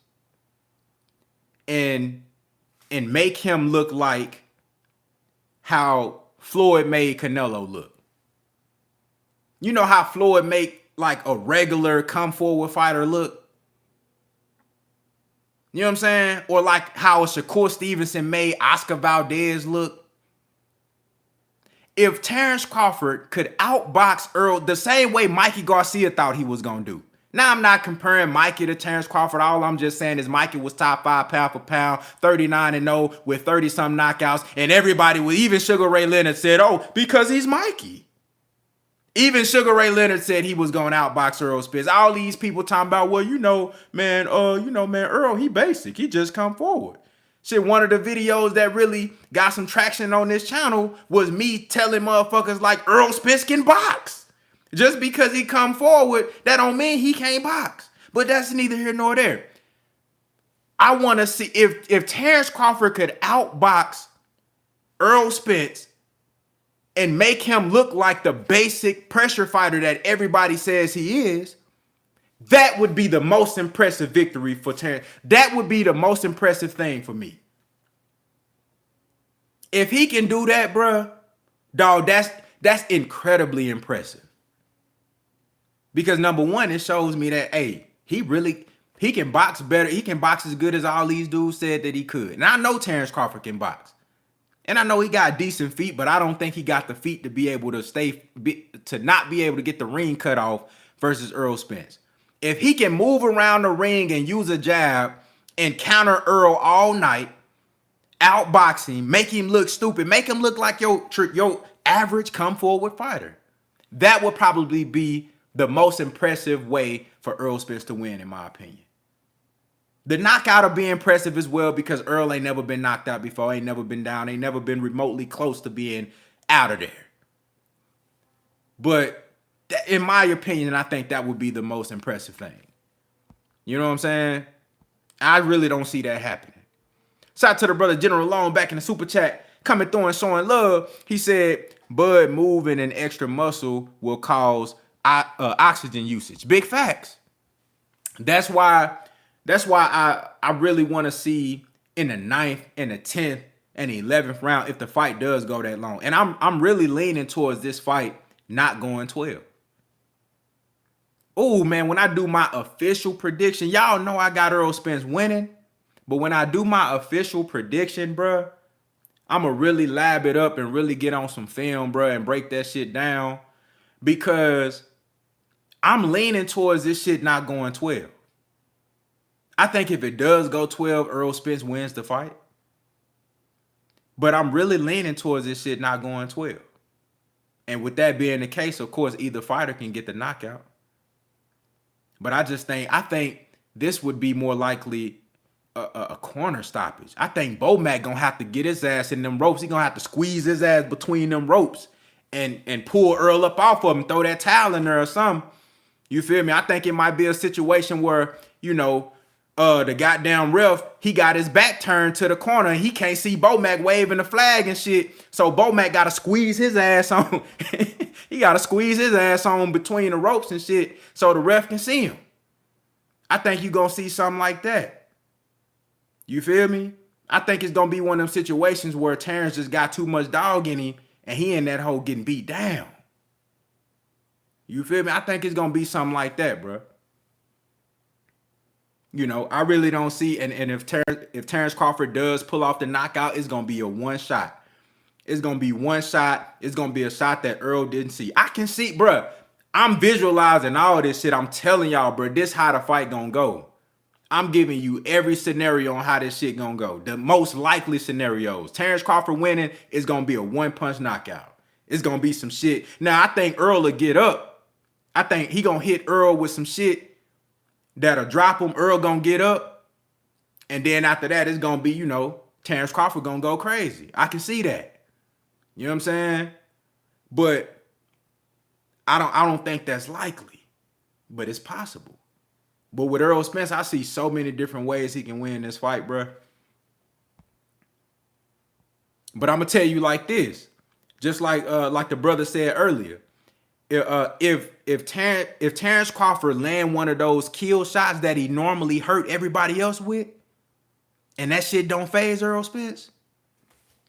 and make him look like how Floyd made Canelo look. You know how Floyd make like a regular come forward fighter look? You know what I'm saying? Or like how Shakur Stevenson made Oscar Valdez look. If Terrence Crawford could outbox Errol the same way Mikey Garcia thought he was going to do. Now, I'm not comparing Mikey to Terrence Crawford. All I'm just saying is Mikey was top 5 pound for pound, 39-0 with 30-some knockouts. And everybody, even Sugar Ray Leonard said, oh, because he's Mikey. Even Sugar Ray Leonard said he was going to outbox Errol Spence. All these people talking about, well, man, Earl, he basic. He just come forward. Shit, one of the videos that really got some traction on this channel was me telling motherfuckers like Errol Spence can box. Just because he come forward, that don't mean he can't box. But that's neither here nor there. I want to see if Terrence Crawford could outbox Errol Spence and make him look like the basic pressure fighter that everybody says he is, That would be the most impressive victory for Terrence. That would be the most impressive thing for me. If he can do that, bruh, dog, that's incredibly impressive. Because number one, it shows me that he can box better. He can box as good as all these dudes said that he could. And I know Terrence Crawford can box. And I know he got decent feet, but I don't think he got the feet to be able to to not be able to get the ring cut off versus Errol Spence. If he can move around the ring and use a jab and counter Errol all night, outbox him, make him look stupid, make him look like your average come forward fighter, that would probably be the most impressive way for Errol Spence to win, in my opinion. The knockout will be impressive as well because Earl ain't never been knocked out before, ain't never been down, ain't never been remotely close to being out of there. But in my opinion, I think that would be the most impressive thing. You know what I'm saying? I really don't see that happening. Shout out to the brother General Long back in the super chat, coming through and showing love. He said, Bud moving an extra muscle will cause oxygen usage. Big facts. That's why I really want to see in the 9th and the 10th and the 11th round if the fight does go that long. And I'm really leaning towards this fight not going 12. Oh, man, when I do my official prediction, y'all know I got Errol Spence winning. But when I do my official prediction, bruh, I'm going to really lab it up and really get on some film, bruh, and break that shit down. Because I'm leaning towards this shit not going 12. I think if it does go 12, Errol Spence wins the fight. But I'm really leaning towards this shit not going 12. And with that being the case, of course, either fighter can get the knockout. But I think this would be more likely a corner stoppage. I think Bomac gonna have to get his ass in them ropes. He gonna have to squeeze his ass between them ropes and pull Earl up off of him, throw that towel in there or something. You feel me? I think it might be a situation where, the goddamn ref, he got his back turned to the corner and he can't see Bomac waving the flag and shit. So Bomac got to squeeze his ass on. He got to squeeze his ass on between the ropes and shit so the ref can see him. I think you're going to see something like that. You feel me? I think it's going to be one of them situations where Terrence just got too much dog in him and he in that hole getting beat down. You feel me? I think it's going to be something like that, bro. I really don't see, and if Terrence Crawford does pull off the knockout, it's gonna be a one shot. It's gonna be one shot. It's gonna be a shot that Earl didn't see. I can see, bruh. I'm visualizing all this shit. I'm telling y'all, bruh, this how the fight gonna go. I'm giving you every scenario on how this shit gonna go. The most likely scenarios. Terrence Crawford winning is gonna be a one-punch knockout. It's gonna be some shit. Now, I think Earl will get up. I think he gonna hit Earl with some shit that'll drop him. Earl gonna get up. And then after that, it's gonna be, Terrence Crawford gonna go crazy. I can see that. You know what I'm saying? But I don't think that's likely. But it's possible. But with Errol Spence, I see so many different ways he can win this fight, bro. But I'm gonna tell you like this. Just like the brother said earlier. If Terrence Crawford land one of those kill shots that he normally hurt everybody else with, and that shit don't phase Errol Spence,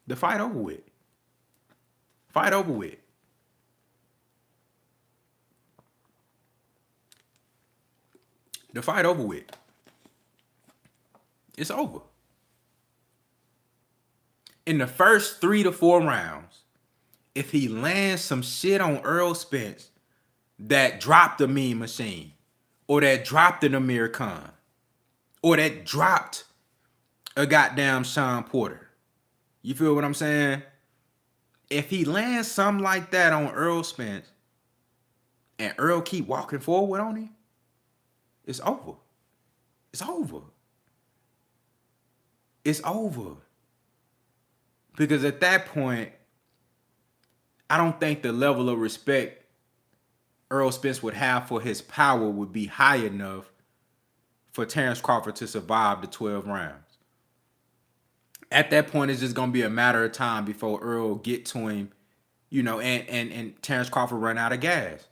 the fight over with. Fight over with. The fight over with. It's over. In the first 3 to 4 rounds, if he lands some shit on Errol Spence that dropped the Mean Machine, or that dropped an Amir Khan, or that dropped a goddamn Sean Porter. You feel what I'm saying? If he lands something like that on Errol Spence, and Earl keep walking forward on him, it's over. It's over. It's over. Because at that point, I don't think the level of respect Errol Spence would have for his power would be high enough for Terrence Crawford to survive the 12 rounds. At that point, it's just going to be a matter of time before Earl get to him, and Terrence Crawford run out of gas.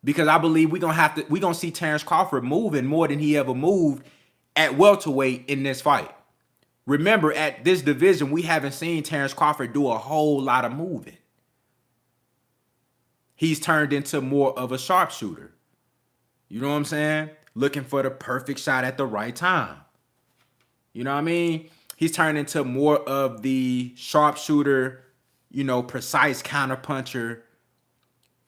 because I believe we're gonna see Terrence Crawford moving more than he ever moved at welterweight in this fight. Remember, at this division, we haven't seen Terrence Crawford do a whole lot of moving. He's turned into more of a sharpshooter. You know what I'm saying? Looking for the perfect shot at the right time. You know what I mean? He's turned into more of the sharpshooter, precise counterpuncher,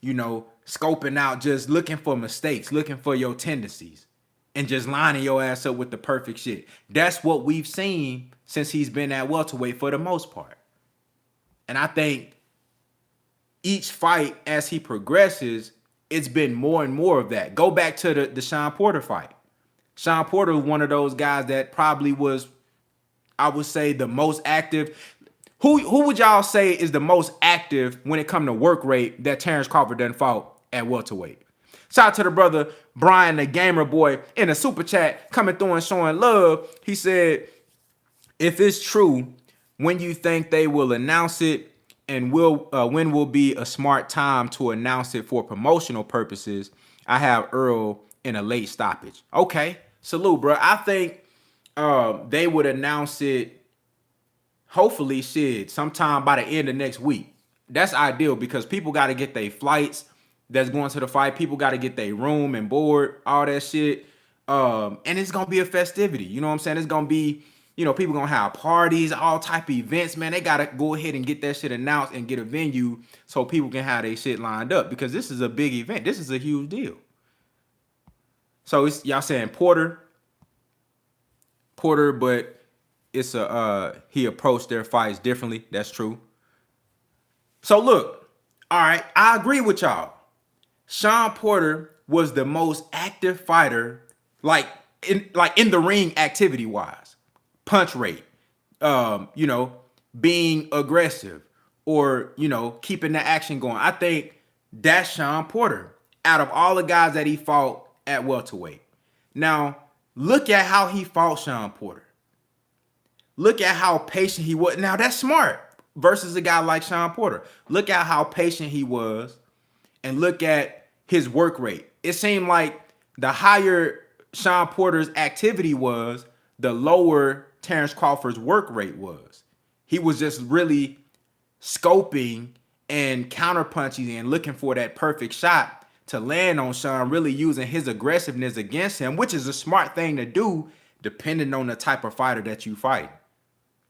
scoping out, just looking for mistakes, looking for your tendencies, and just lining your ass up with the perfect shit. That's what we've seen since he's been at welterweight for the most part. And I think each fight as he progresses, it's been more and more of that. Go back to the Sean Porter fight. Sean Porter was one of those guys that probably was, I would say, the most active. Who would y'all say is the most active when it comes to work rate that Terrence Crawford done fought at welterweight? Shout out to the brother Brian, the gamer boy, in a super chat coming through and showing love. He said, if it's true, when you think they will announce it, and when will be a smart time to announce it for promotional purposes? I have Earl in a late stoppage. Okay, salute, bro. I think they would announce it, hopefully, sometime by the end of next week. That's ideal because people got to get their flights that's going to the fight. People got to get their room and board, all that shit. And it's going to be a festivity. You know what I'm saying? It's going to be, people going to have parties, all type of events, man. They got to go ahead and get that shit announced and get a venue so people can have their shit lined up because this is a big event. This is a huge deal. So it's y'all saying Porter, but it's he approached their fights differently. That's true. So look, all right, I agree with y'all. Sean Porter was the most active fighter, like in the ring activity wise, punch rate, being aggressive or keeping the action going. I think that's Sean Porter out of all the guys that he fought at welterweight. Now look at how he fought Sean Porter. Look at how patient he was. Now that's smart versus a guy like Sean Porter. Look at how patient he was and look at his work rate. It seemed like the higher Sean Porter's activity was, the lower Terrence Crawford's work rate was. He was just really scoping and counterpunching and looking for that perfect shot to land on Sean, really using his aggressiveness against him, which is a smart thing to do depending on the type of fighter that you fight.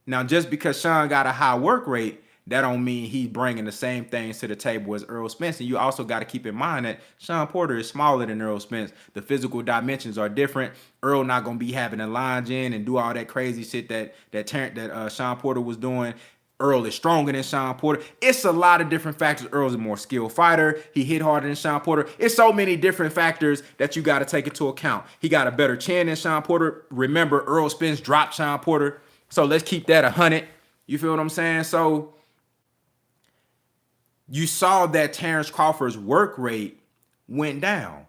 Now, just because Sean got a high work rate, that don't mean he's bringing the same things to the table as Errol Spence. And you also got to keep in mind that Sean Porter is smaller than Errol Spence. The physical dimensions are different. Errol not going to be having a lunge in and do all that crazy shit that Sean Porter was doing. Errol is stronger than Sean Porter. It's a lot of different factors. Errol's a more skilled fighter. He hit harder than Sean Porter. It's so many different factors that you got to take into account. He got a better chin than Sean Porter. Remember, Errol Spence dropped Sean Porter. So let's keep that 100. You feel what I'm saying? So you saw that Terrence Crawford's work rate went down.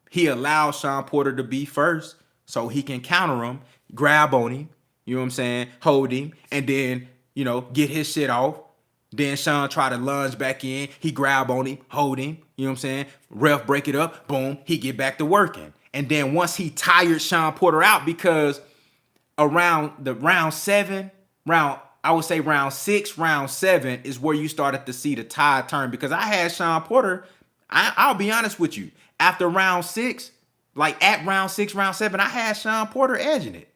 He allowed Sean Porter to be first so he can counter him, grab on him, you know what I'm saying, hold him, and then, get his shit off. Then Sean try to lunge back in. He grab on him, hold him, you know what I'm saying, ref break it up, boom, he get back to working. And then once he tired Sean Porter out, because around the round 6, round 7 is where you started to see the tide turn. Because I had Sean Porter, I'll be honest with you, after round 6, like at round 6, round 7, I had Sean Porter edging it.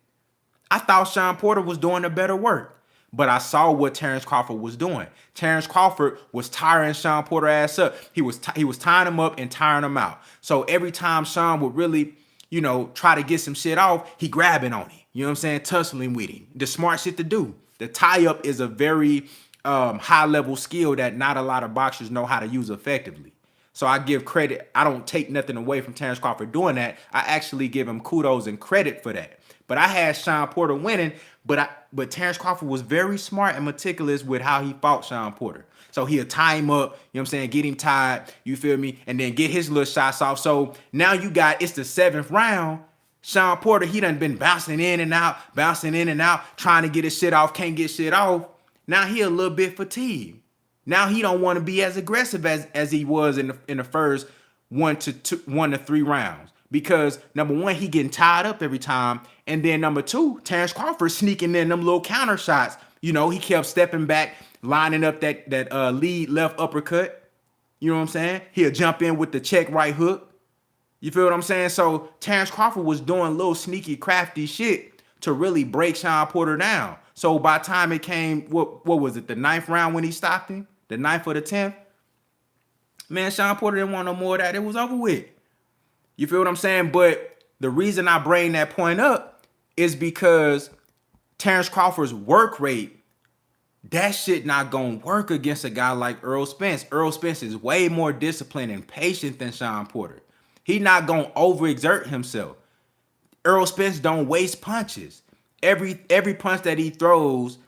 I thought Sean Porter was doing the better work. But I saw what Terrence Crawford was doing. Terrence Crawford was tiring Sean Porter ass up. He was tying him up and tiring him out. So every time Sean would really, try to get some shit off, he grabbing on him. You know what I'm saying? Tussling with him. The smart shit to do. The tie-up is a very high-level skill that not a lot of boxers know how to use effectively. So I give credit. I don't take nothing away from Terrence Crawford doing that. I actually give him kudos and credit for that. But I had Sean Porter winning, but Terrence Crawford was very smart and meticulous with how he fought Sean Porter. So he'll tie him up, you know what I'm saying, get him tied, you feel me, and then get his little shots off. So now it's the 7th round. Sean Porter, he done been bouncing in and out, trying to get his shit off, can't get shit off. Now he a little bit fatigued. Now he don't want to be as aggressive as he was in the first 1 to 3 rounds. Because number one, he getting tied up every time. And then number two, Terrence Crawford sneaking in them little counter shots. You know, he kept stepping back, lining up that lead left uppercut. You know what I'm saying? He'll jump in with the check right hook. You feel what I'm saying? So Terrence Crawford was doing little sneaky, crafty shit to really break Shawn Porter down. So by the time it came, what was it, the 9th round when he stopped him? The 9th or the 10th? Man, Shawn Porter didn't want no more of that. It was over with. You feel what I'm saying? But the reason I bring that point up is because Terrence Crawford's work rate, that shit not gonna work against a guy like Errol Spence. Errol Spence is way more disciplined and patient than Shawn Porter. He not gonna overexert himself. Errol Spence don't waste punches. Every punch that he throws,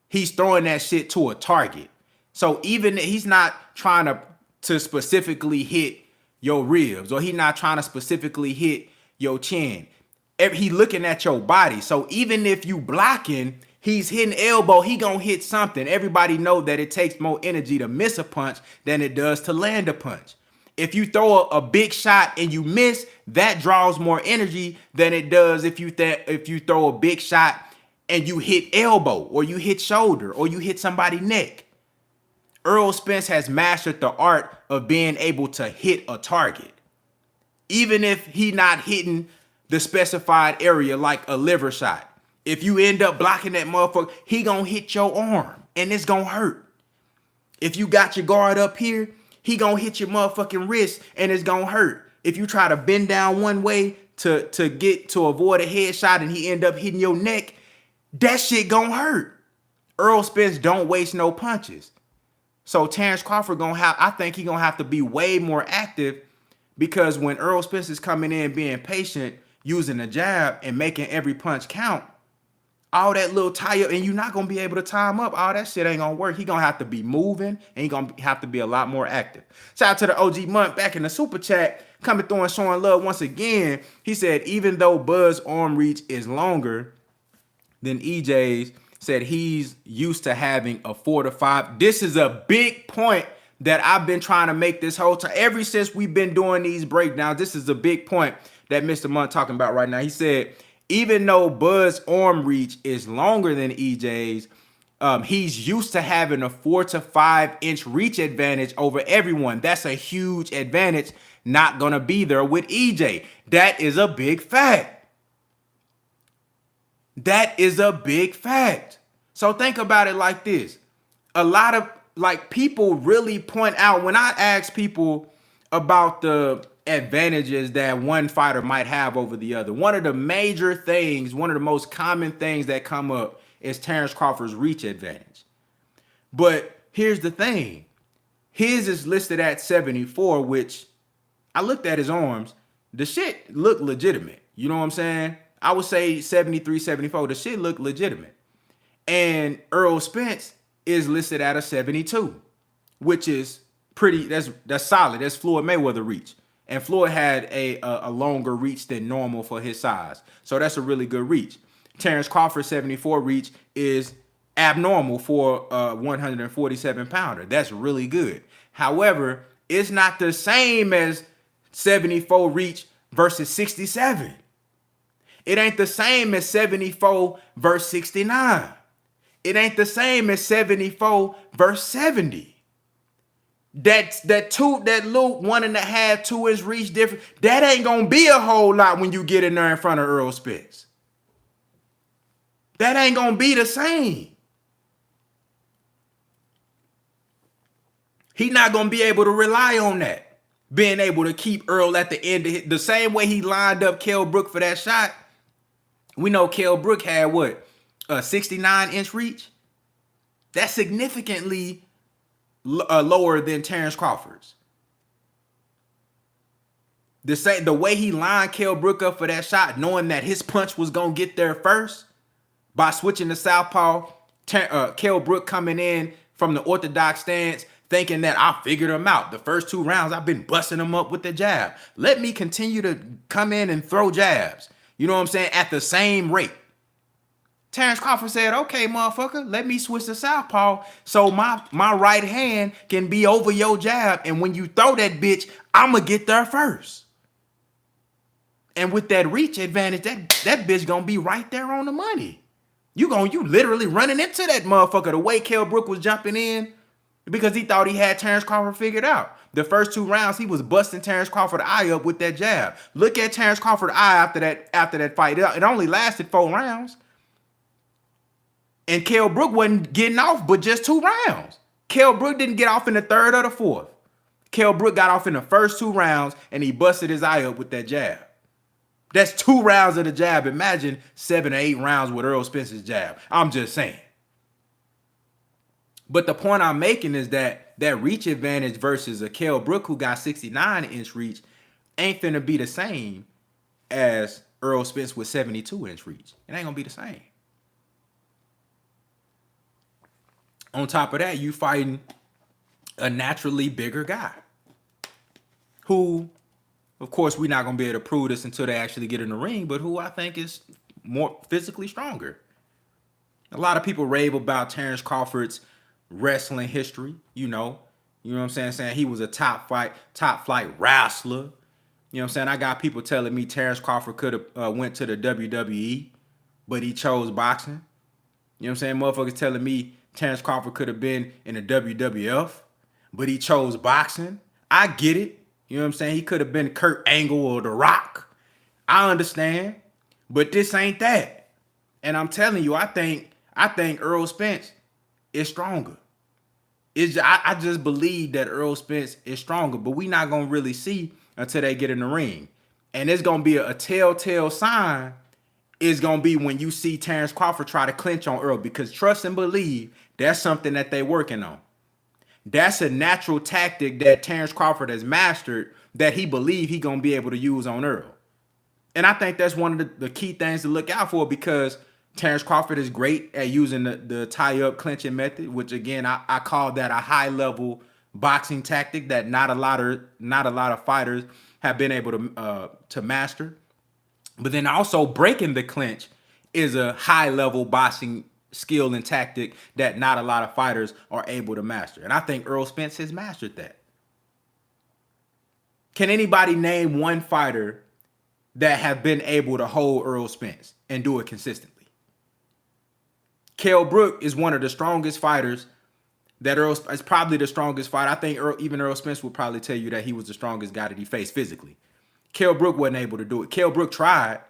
he's throwing that shit to a target. So even he's not trying to specifically hit your ribs, or he not trying to specifically hit your chin. He looking at your body. So even if you blocking, he's hitting elbow, he gonna hit something. Everybody know that it takes more energy to miss a punch than it does to land a punch. If you throw a big shot and you miss, that draws more energy than it does if you throw a big shot and you hit elbow, or you hit shoulder, or you hit somebody's neck. Errol Spence has mastered the art of being able to hit a target. Even if he not hitting the specified area like a liver shot. If you end up blocking that motherfucker, he gonna hit your arm and it's gonna hurt. If you got your guard up here, he gonna hit your motherfucking wrist and it's gonna hurt. If you try to bend down one way to avoid a headshot and he end up hitting your neck, that shit gonna hurt. Errol Spence don't waste no punches. So Terrence Crawford I think he gonna have to be way more active, because when Errol Spence is coming in being patient, using the jab and making every punch count, all that little tie up, and you're not gonna be able to tie him up. All that shit ain't gonna work. He gonna have to be moving, and he gonna have to be a lot more active. Shout out to the OG Monk back in the super chat, coming through and showing love once again. He said, even though Bud's arm reach is longer than EJ's, said he's used to having a 4 to 5. This is a big point that I've been trying to make this whole time. Ever since we've been doing these breakdowns, this is a big point that Mr. Monk talking about right now. He said, even though Bud's arm reach is longer than EJ's, he's used to having a 4 to 5 inch reach advantage over everyone. That's a huge advantage. Not gonna be there with EJ. That is a big fact. That is a big fact. So think about it like this. A lot of people really point out, when I ask people about the advantages that one fighter might have over the other, one of the major things, one of the most common things that come up is Terrence Crawford's reach advantage. But here's the thing. His is listed at 74, which I looked at his arms. The shit looked legitimate. You know what I'm saying? I would say 73, 74. The shit looked legitimate. And Errol Spence is listed at a 72, which is pretty, that's solid. That's Floyd Mayweather reach. And Floyd had a longer reach than normal for his size. So that's a really good reach. Terrence Crawford 74 reach is abnormal for a 147 pounder. That's really good. However, it's not the same as 74 reach versus 67. It ain't the same as 74 versus 69. It ain't the same as 74 versus 70. That little 1.5, 2 inch reach difference, that ain't gonna be a whole lot when you get in there in front of Errol Spence. That ain't gonna be the same. He not gonna be able to rely on that. Being able to keep Earl at the end of the same way he lined up Kell Brook for that shot. We know Kell Brook had what? A 69 inch reach? That's significantly lower than Terrence Crawford's. The way he lined Kell Brook up for that shot, knowing that his punch was going to get there first, by switching to southpaw, Kell Brook coming in from the orthodox stance, thinking that I figured him out. The first 2 rounds, I've been busting him up with the jab. Let me continue to come in and throw jabs. You know what I'm saying? At the same rate. Terrence Crawford said, okay, motherfucker, let me switch to southpaw so my right hand can be over your jab. And when you throw that bitch, I'ma get there first. And with that reach advantage, that bitch gonna be right there on the money. You literally running into that motherfucker the way Kell Brook was jumping in because he thought he had Terrence Crawford figured out. The first 2 rounds, he was busting Terrence Crawford's eye up with that jab. Look at Terrence Crawford's eye after that fight. It only lasted 4 rounds. And Kell Brook wasn't getting off but just 2 rounds. Kell Brook didn't get off in the 3rd or the 4th. Kell Brook got off in the first 2 rounds and he busted his eye up with that jab. That's 2 rounds of the jab. Imagine 7 or 8 rounds with Errol Spence's jab. I'm just saying. But the point I'm making is that reach advantage versus a Kell Brook who got 69-inch reach ain't finna be the same as Errol Spence with 72-inch reach. It ain't gonna be the same. On top of that, you fighting a naturally bigger guy who, of course, we're not going to be able to prove this until they actually get in the ring, but who I think is more physically stronger. A lot of people rave about Terrence Crawford's wrestling history, you know what I'm saying he was a top flight wrestler. You know what I'm saying? I got people telling me Terrence Crawford could have went to the WWE, but he chose boxing. You know what I'm saying? Motherfuckers telling me Terrence Crawford could have been in the WWF, but he chose boxing. I get it. You know what I'm saying? He could have been Kurt Angle or The Rock. I understand. But this ain't that. And I'm telling you, I think Errol Spence is stronger. I just believe that Errol Spence is stronger, but we not going to really see until they get in the ring. And it's going to be a telltale sign is going to be when you see Terrence Crawford try to clinch on Errol, because trust and believe, that's something that they're working on. That's a natural tactic that Terrence Crawford has mastered that he believes he going to be able to use on Errol. And I think that's one of the key things to look out for, because Terrence Crawford is great at using the tie-up clinching method, which, again, I call that a high-level boxing tactic that not a lot of fighters have been able to master. But then also breaking the clinch is a high-level boxing skill and tactic that not a lot of fighters are able to master. And I think Errol Spence has mastered that. Can anybody name one fighter that have been able to hold Errol Spence and do it consistently? Kell Brook is one of the strongest fighters that Errol is probably the strongest fighter. I think even Errol Spence would probably tell you that he was the strongest guy that he faced physically. Kell Brook wasn't able to do it. Kell Brook tried.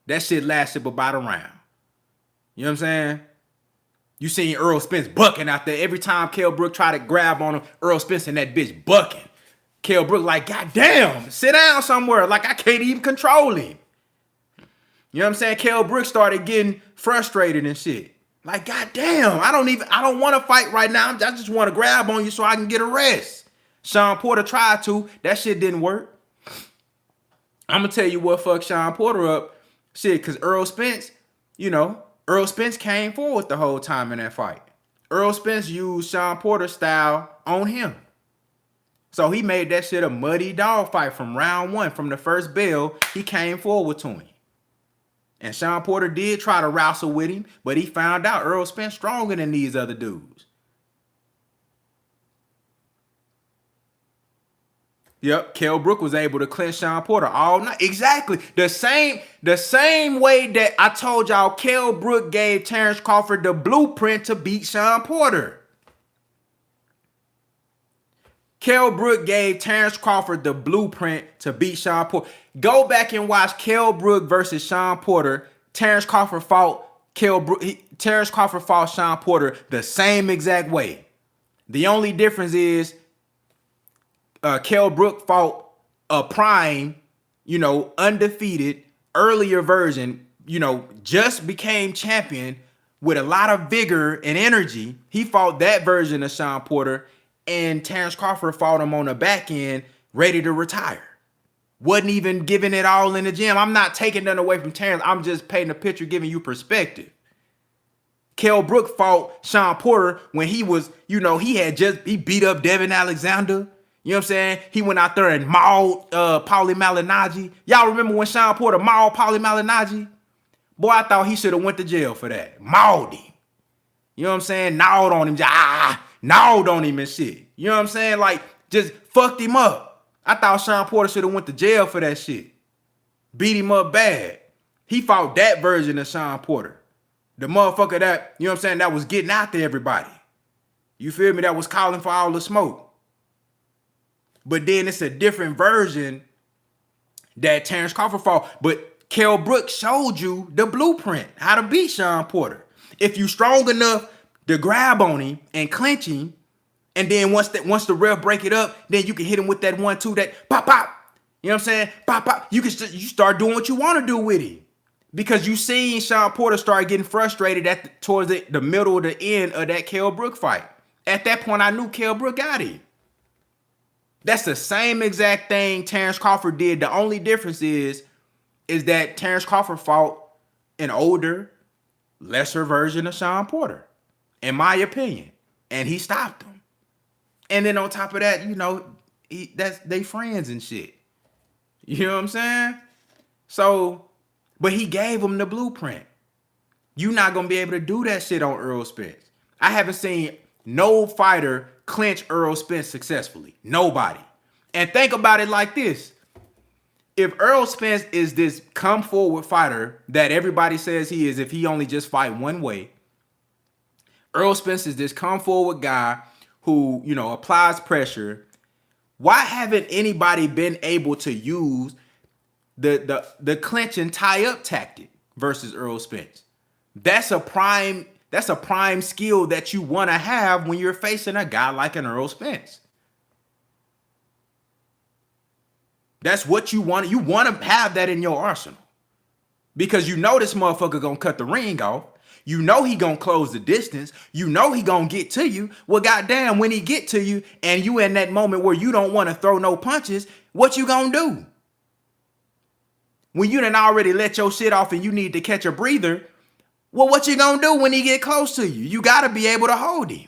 That shit lasted about a round. You know what I'm saying? You seen Errol Spence bucking out there. Every time Kell Brook tried to grab on him, Errol Spence and that bitch bucking. Kell Brook like, God damn, sit down somewhere. Like, I can't even control him. You know what I'm saying? Kell Brook started getting frustrated and shit. Like, God damn, I don't want to fight right now. I just want to grab on you so I can get a rest. Sean Porter tried to. That shit didn't work. I'm going to tell you what fucked Sean Porter up. Shit, because Errol Spence, Errol Spence came forward the whole time in that fight. Errol Spence used Sean Porter's style on him. So he made that shit a muddy dog fight from round 1. From the first bell, he came forward to him. And Sean Porter did try to wrestle with him, but he found out Errol Spence stronger than these other dudes. Yep, Kell Brook was able to clinch Sean Porter all night. Exactly. The same way that I told y'all Kell Brook gave Terrence Crawford the blueprint to beat Sean Porter. Kell Brook gave Terrence Crawford the blueprint to beat Sean Porter. Go back and watch Kell Brook versus Sean Porter. Terrence Crawford fought Sean Porter the same exact way. The only difference is Kell Brook fought a prime, undefeated, earlier version, just became champion with a lot of vigor and energy. He fought that version of Sean Porter, and Terrence Crawford fought him on the back end, ready to retire. Wasn't even giving it all in the gym. I'm not taking nothing away from Terrence. I'm just painting a picture, giving you perspective. Kell Brook fought Sean Porter when he was, he beat up Devin Alexander. You know what I'm saying? He went out there and mauled Paulie Malignaggi. Y'all remember when Sean Porter mauled Paulie Malignaggi? Boy, I thought he should have went to jail for that. Mauled him. You know what I'm saying? Gnawed on him. Gnawed on him and shit. You know what I'm saying? Like, just fucked him up. I thought Sean Porter should have went to jail for that shit. Beat him up bad. He fought that version of Sean Porter. The motherfucker that, you know what I'm saying, that was getting out to everybody. You feel me? That was calling for all the smoke. But then it's a different version that Terence Crawford fought. But Kell Brook showed you the blueprint, how to beat Sean Porter. If you strong enough to grab on him and clinch him, and then once the ref break it up, then you can hit him with that 1-2, that pop, pop. You know what I'm saying? Pop, pop. You start doing what you want to do with him. Because you seen Sean Porter start getting frustrated towards the middle of the end of that Kell Brook fight. At that point, I knew Kell Brook got him. That's the same exact thing Terence Crawford did. The only difference is that Terence Crawford fought an older, lesser version of Sean Porter, in my opinion. And he stopped him. And then on top of that, you know, they friends and shit. You know what I'm saying? So, but he gave him the blueprint. You're not going to be able to do that shit on Errol Spence. I haven't seen no fighter clinch Errol Spence successfully. Nobody. And think about it like this. If Errol Spence is this come forward fighter that everybody says he is, if he only just fight one way, Errol Spence is this come forward guy who, you know, applies pressure. Why haven't anybody been able to use the clinch and tie up tactic versus Errol Spence? That's a prime skill that you want to have when you're facing a guy like an Errol Spence. That's what you want. You want to have that in your arsenal. Because you know this motherfucker gonna cut the ring off. You know he gonna close the distance. You know he gonna get to you. Well, goddamn, when he get to you and you in that moment where you don't want to throw no punches, what you gonna do? When you done already let your shit off and you need to catch a breather, well, what you gonna do when he get close to you? You gotta be able to hold him.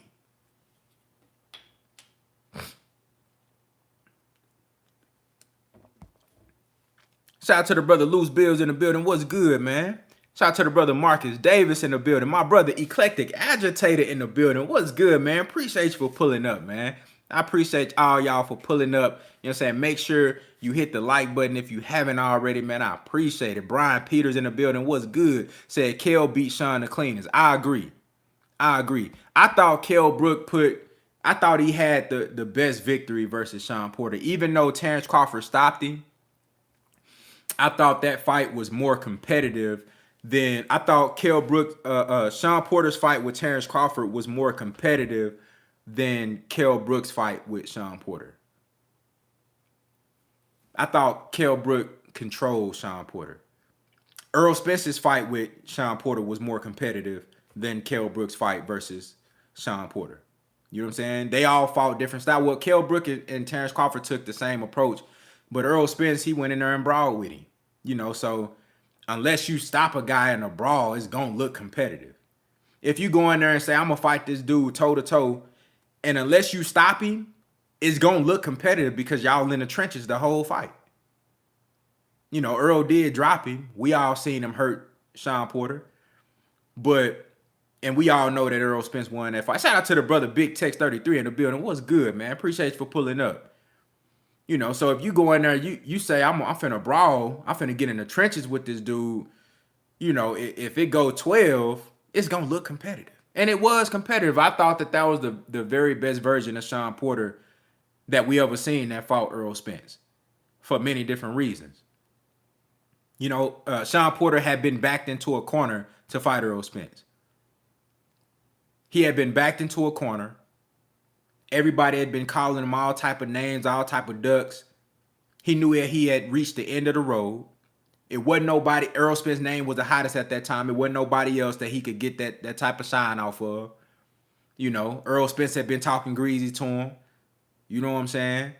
Shout out to the brother Loose Bills in the building. What's good, man? Shout out to the brother Marcus Davis in the building. My brother Eclectic Agitator in the building. What's good, man? Appreciate you for pulling up, man. I appreciate all y'all for pulling up. You know what I'm saying? Make sure you hit the like button if you haven't already, man. I appreciate it. Brian Peters in the building. What's good? Said Kell beat Sean the cleanest. I agree. I thought Kell Brook I thought he had the best victory versus Sean Porter. Even though Terence Crawford stopped him, I thought that fight was more competitive than I thought Kell Brook, Sean Porter's fight with Terence Crawford was more competitive than Kell Brook's fight with Sean Porter. I thought Kell Brook controlled Sean Porter. Errol Spence's fight with Sean Porter was more competitive than Kell Brook's fight versus Sean Porter. You know what I'm saying? They all fought different style. Well, Kell Brook and Terence Crawford took the same approach, but Errol Spence, he went in there and brawled with him. You know, so unless you stop a guy in a brawl, it's going to look competitive. If you go in there and say, I'm going to fight this dude toe-to-toe, and unless you stop him, it's going to look competitive because y'all in the trenches the whole fight. You know, Earl did drop him. We all seen him hurt Sean Porter. And we all know that Errol Spence won that fight. Shout out to the brother Big Tex 33 in the building. What's good, man? Appreciate you for pulling up. You know, so if you go in there, you say, I'm finna brawl, I'm finna get in the trenches with this dude, you know, if it go 12, it's gonna look competitive. And it was competitive. I thought that was the very best version of Sean Porter that we ever seen that fought Errol Spence for many different reasons. You know, Sean Porter had been backed into a corner to fight Errol Spence. He had been backed into a corner. Everybody had been calling him all type of names, all type of ducks. He knew that he had reached the end of the road. It wasn't nobody. Errol Spence's name was the hottest at that time. It wasn't nobody else that he could get that type of shine off of. You know, Errol Spence had been talking greasy to him. You know what I'm saying?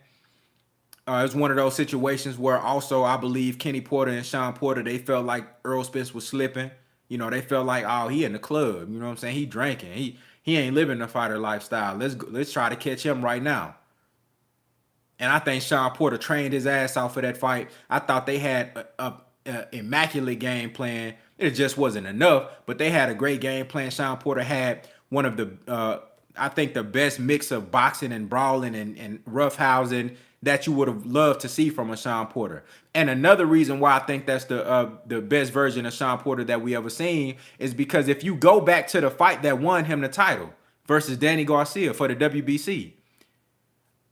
It was one of those situations where also I believe Kenny Porter and Sean Porter, they felt like Errol Spence was slipping. You know, they felt like, oh, he in the club. You know what I'm saying? He drinking. He ain't living the fighter lifestyle. Let's try to catch him right now. And I think Sean Porter trained his ass off for that fight. I thought they had a immaculate game plan. It just wasn't enough, but they had a great game plan. Sean Porter had one of the, I think, the best mix of boxing and brawling and roughhousing that you would have loved to see from a Sean Porter. And another reason why I think that's the best version of Sean Porter that we ever seen is because if you go back to the fight that won him the title versus Danny Garcia for the WBC,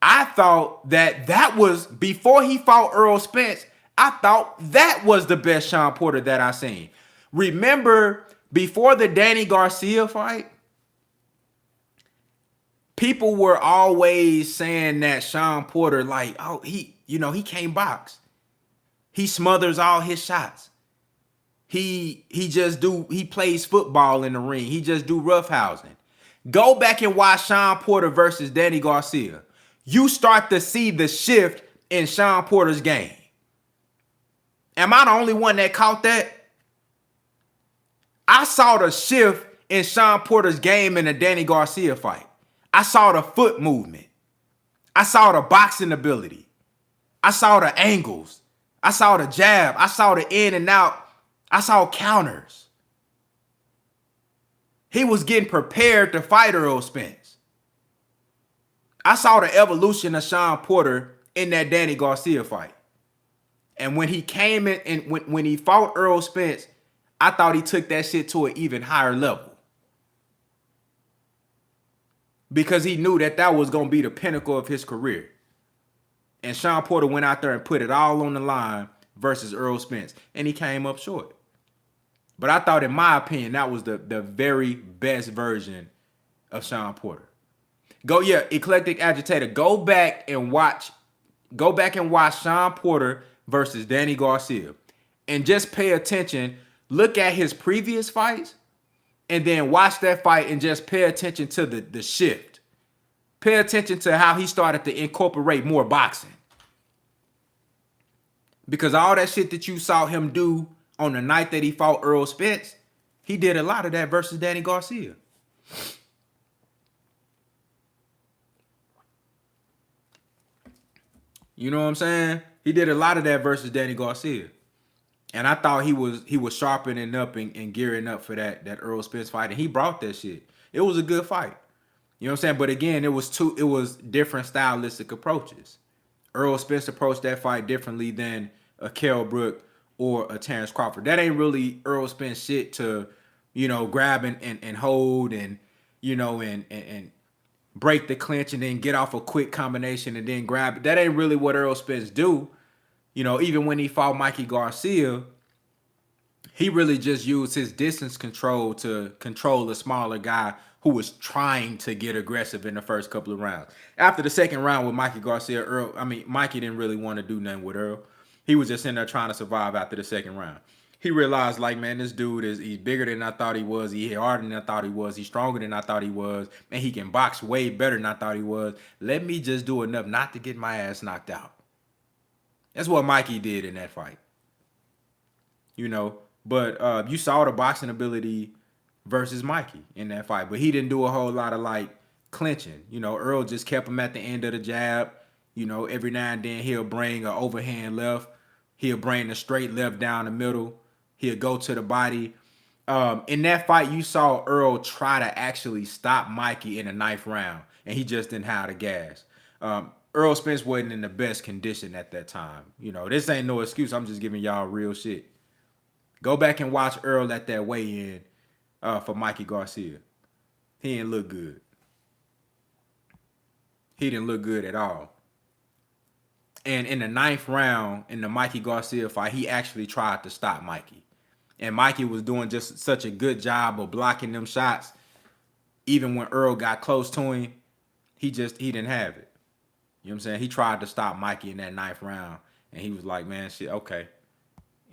I thought that was, before he fought Errol Spence, I thought that was the best Sean Porter that I seen. Remember, before the Danny Garcia fight, people were always saying that Sean Porter, like, oh, he can't box. He smothers all his shots. He plays football in the ring. He just do roughhousing. Go back and watch Sean Porter versus Danny Garcia. You start to see the shift in Sean Porter's game. Am I the only one that caught that? I saw the shift in Sean Porter's game in the Danny Garcia fight. I saw the foot movement. I saw the boxing ability. I saw the angles. I saw the jab. I saw the in and out. I saw counters. He was getting prepared to fight Errol Spence. I saw the evolution of Sean Porter in that Danny Garcia fight. And when he came in and when he fought Errol Spence, I thought he took that shit to an even higher level. Because he knew that was going to be the pinnacle of his career. And Sean Porter went out there and put it all on the line versus Errol Spence. And he came up short. But I thought, in my opinion, that was the very best version of Sean Porter. Eclectic Agitator. Go back and watch Sean Porter versus Danny Garcia. And just pay attention. Look at his previous fights. And then watch that fight and just pay attention to the shift. Pay attention to how he started to incorporate more boxing. Because all that shit that you saw him do on the night that he fought Errol Spence, he did a lot of that versus Danny Garcia. You know what I'm saying? He did a lot of that versus Danny Garcia. And I thought he was sharpening up and gearing up for that Errol Spence fight. And he brought that shit. It was a good fight. You know what I'm saying? But again, it was different stylistic approaches. Errol Spence approached that fight differently than a Kell Brook or a Terence Crawford. That ain't really Errol Spence shit to, grab and hold and, and break the clinch and then get off a quick combination and then grab it. That ain't really what Errol Spence do. Even when he fought Mikey Garcia, he really just used his distance control to control a smaller guy who was trying to get aggressive in the first couple of rounds. After the second round with Mikey Garcia, Mikey didn't really want to do nothing with Earl. He was just in there trying to survive after the second round. He realized, like, man, this dude he's bigger than I thought he was. He's harder than I thought he was. He's stronger than I thought he was. And he can box way better than I thought he was. Let me just do enough not to get my ass knocked out. That's what Mikey did in that fight. But you saw the boxing ability versus Mikey in that fight. But he didn't do a whole lot of, like, clinching. Earl just kept him at the end of the jab. Every now and then he'll bring an overhand left. He'll bring a straight left down the middle. He'll go to the body. In that fight, you saw Earl try to actually stop Mikey in the ninth round. And he just didn't have the gas. Errol Spence wasn't in the best condition at that time. This ain't no excuse. I'm just giving y'all real shit. Go back and watch Earl at that weigh-in for Mikey Garcia. He didn't look good. He didn't look good at all. And in the ninth round, in the Mikey Garcia fight, he actually tried to stop Mikey. And Mikey was doing just such a good job of blocking them shots. Even when Earl got close to him, he didn't have it. You know what I'm saying? He tried to stop Mikey in that ninth round. And he was like, man, shit, okay.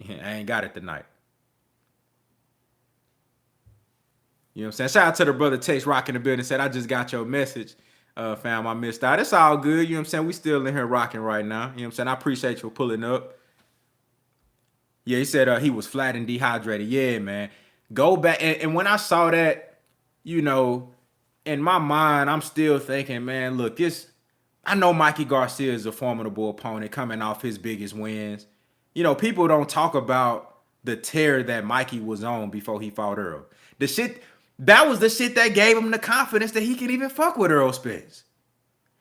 I ain't got it tonight. You know what I'm saying? Shout out to the brother Taste Rock in the building. Said, I just got your message. Fam, I missed out. It's all good. You know what I'm saying? We still in here rocking right now. You know what I'm saying? I appreciate you for pulling up. Yeah, he said he was flat and dehydrated. Yeah, man. Go back. And when I saw that, in my mind, I'm still thinking, man, look, I know Mikey Garcia is a formidable opponent coming off his biggest wins. People don't talk about the tear that Mikey was on before he fought Earl. That was the shit that gave him the confidence that he can even fuck with Errol Spence.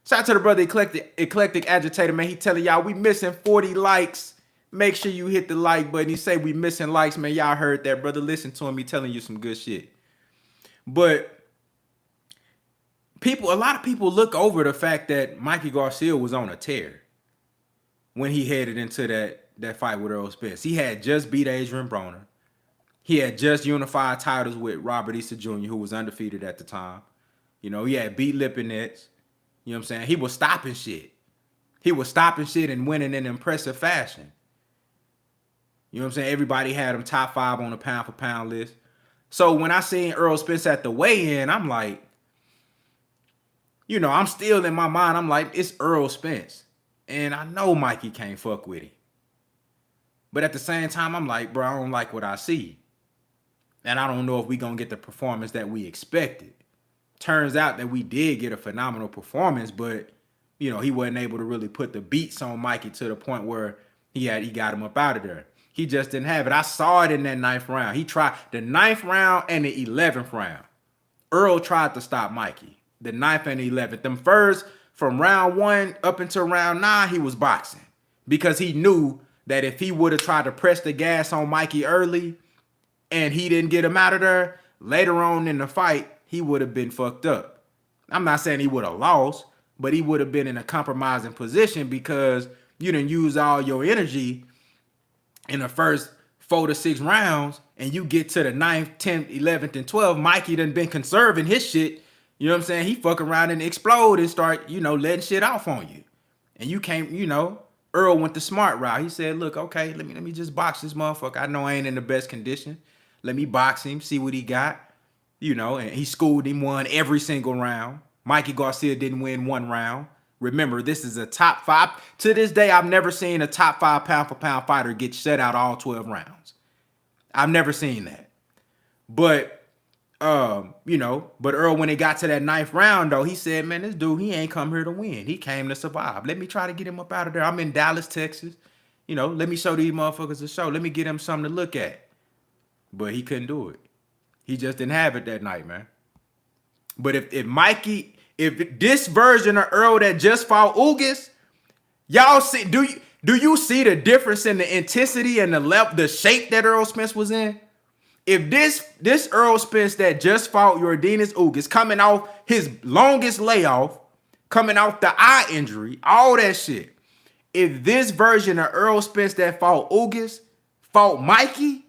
Shout out to the brother Eclectic Agitator, man. He telling y'all we missing 40 likes. Make sure you hit the like button. He say we missing likes, man. Y'all heard that, brother. Listen to him. He telling you some good shit. But a lot of people look over the fact that Mikey Garcia was on a tear when he headed into that fight with Errol Spence. He had just beat Adrian Broner. He had just unified titles with Robert Easter Jr., who was undefeated at the time. You know, he had beat Lipinets. You know what I'm saying? He was stopping shit. He was stopping shit and winning in impressive fashion. You know what I'm saying? Everybody had him top 5 on the pound for pound list. So when I seen Errol Spence at the weigh-in, I'm like, you know, I'm still in my mind, I'm like, it's Errol Spence. And I know Mikey can't fuck with him. But at the same time, I'm like, bro, I don't like what I see. And I don't know if we gonna get the performance that we expected. Turns out that we did get a phenomenal performance, but you know, he wasn't able to really put the beats on Mikey to the point where he got him up out of there. He just didn't have it. I saw it in that 9th round. He tried the 9th round and the 11th round. Earl tried to stop Mikey. The 9th and the 11th. Them first, from round 1 up until round 9, he was boxing. Because he knew that if he would have tried to press the gas on Mikey early and he didn't get him out of there, later on in the fight, he would have been fucked up. I'm not saying he would have lost, but he would have been in a compromising position because you didn't use all your energy in the first 4 to 6 rounds and you get to the 9th, 10th, 11th, and 12th. Mikey done been conserving his shit. You know what I'm saying? He fuck around and explode and start, you know, letting shit off on you. And you can't, you know, Earl went the smart route. He said, look, okay, let me just box this motherfucker. I know I ain't in the best condition. Let me box him, see what he got. You know, and he schooled him, won every single round. Mikey Garcia didn't win 1 round. Remember, this is a top 5. To this day, I've never seen a top 5 pound for pound fighter get shut out all 12 rounds. I've never seen that. But, you know, but Earl, when it got to that 9th round, though, he said, man, this dude, he ain't come here to win. He came to survive. Let me try to get him up out of there. I'm in Dallas, Texas. You know, let me show these motherfuckers a show. Let me get him something to look at. But he couldn't do it. He just didn't have it that night, man. But if this version of Earl that just fought Ugas, y'all see, do you see the difference in the intensity and the shape that Errol Spence was in? If this Errol Spence that just fought Yordenis Ugas, coming off his longest layoff, coming off the eye injury, all that shit. If this version of Errol Spence that fought Ugas fought Mikey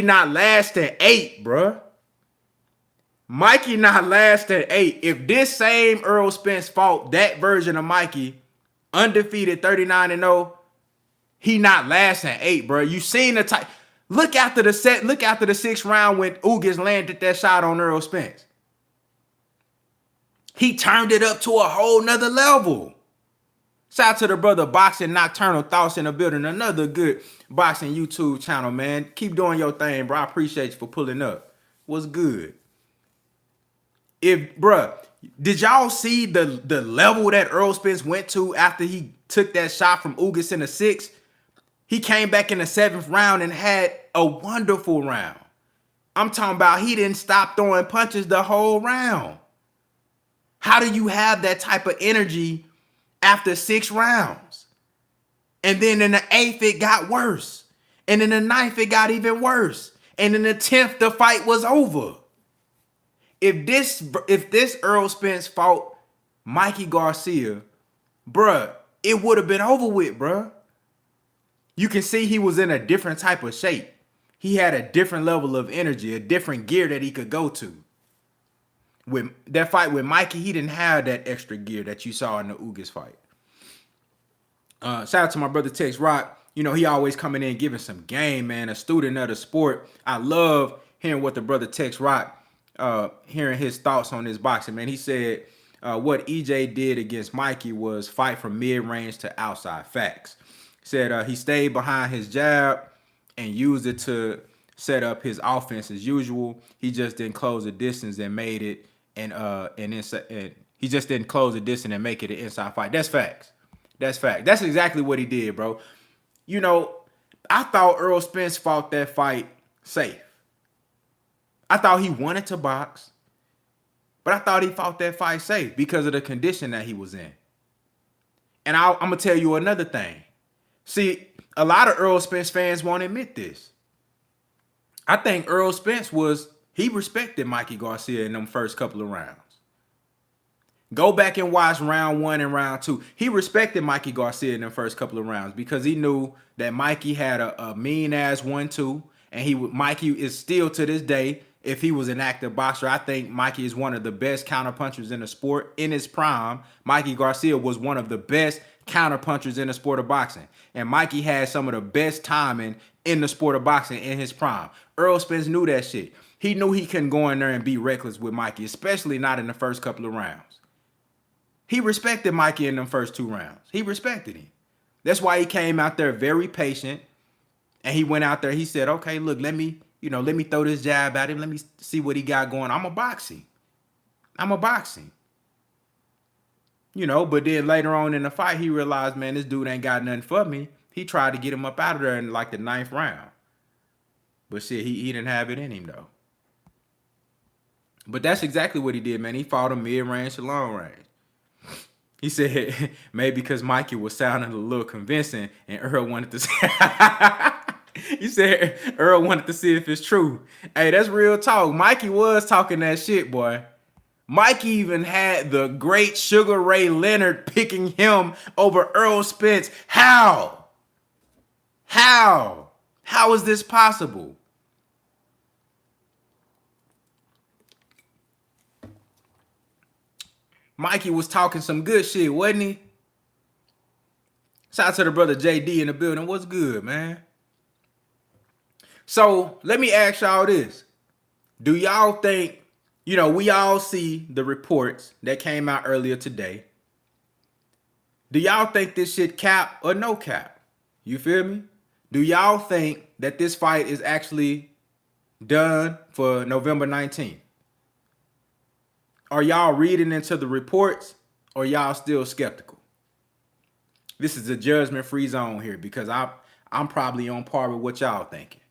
not lasting 8, bruh. Mikey not lasting 8. If this same Errol Spence fought that version of Mikey, undefeated 39-0, he not lasting 8, bro. You seen the type. Look after the 6th round when Ugas landed that shot on Errol Spence. He turned it up to a whole nother level. Shout out to the brother Boxing Nocturnal Thoughts in the building. Another good boxing YouTube channel, man. Keep doing your thing, bro. I appreciate you for pulling up. What's good? Did y'all see the level that Errol Spence went to after he took that shot from Ugas in the 6th? He came back in the 7th round and had a wonderful round. I'm talking about he didn't stop throwing punches the whole round. How do you have that type of energy after 6 rounds? And then in the 8th, it got worse. And in the 9th, it got even worse. And in the 10th, the fight was over. If this Errol Spence fought Mikey Garcia, bruh, it would have been over with, bruh. You can see he was in a different type of shape. He had a different level of energy, a different gear that he could go to. With that fight with Mikey, he didn't have that extra gear that you saw in the Ugas fight. Shout out to my brother Tex Rock. You know, he always coming in giving some game, man. A student of the sport. I love hearing what the brother Tex Rock, hearing his thoughts on this boxing, man. He said what EJ did against Mikey was fight from mid-range to outside. Facts. Said he stayed behind his jab and used it to set up his offense as usual. He just didn't close the distance and made it and he just didn't close the distance and make it an inside fight. That's facts. That's fact. That's exactly what he did, bro. You know, I thought Errol Spence fought that fight safe. I thought he wanted to box, but I thought he fought that fight safe because of the condition that he was in. And I'm going to tell you another thing. See, a lot of Errol Spence fans won't admit this. I think Errol Spence he respected Mikey Garcia in them first couple of rounds. Go back and watch round 1 and round 2. He respected Mikey Garcia in the first couple of rounds because he knew that Mikey had a mean ass 1-2, and Mikey is still to this day, if he was an active boxer, I think Mikey is one of the best counterpunchers in the sport. In his prime, Mikey Garcia was one of the best counterpunchers in the sport of boxing, and Mikey had some of the best timing in the sport of boxing in his prime. Errol Spence knew that shit. He knew he couldn't go in there and be reckless with Mikey, especially not in the first couple of rounds. He respected Mikey in them first 2 rounds. He respected him. That's why he came out there very patient. And he went out there, he said, okay, look, let me throw this jab at him. Let me see what he got going. I'm a boxing. But then later on in the fight, he realized, man, this dude ain't got nothing for me. He tried to get him up out of there in like the 9th round. But shit, he didn't have it in him, though. But that's exactly what he did, man. He fought him mid-range to long range. He said maybe because Mikey was sounding a little convincing and Earl wanted to say he said Earl wanted to see if it's true. Hey, that's real talk. Mikey was talking that shit, boy. Mikey even had the great Sugar Ray Leonard picking him over Errol Spence. How? How is this possible? Mikey was talking some good shit, wasn't he? Shout out to the brother JD in the building. What's good, man? So let me ask y'all this. Do y'all think, we all see the reports that came out earlier today. Do y'all think this shit cap or no cap? You feel me? Do y'all think that this fight is actually done for November 19th? Are y'all reading into the reports or y'all still skeptical? This is a judgment-free zone here because I'm probably on par with what y'all thinking.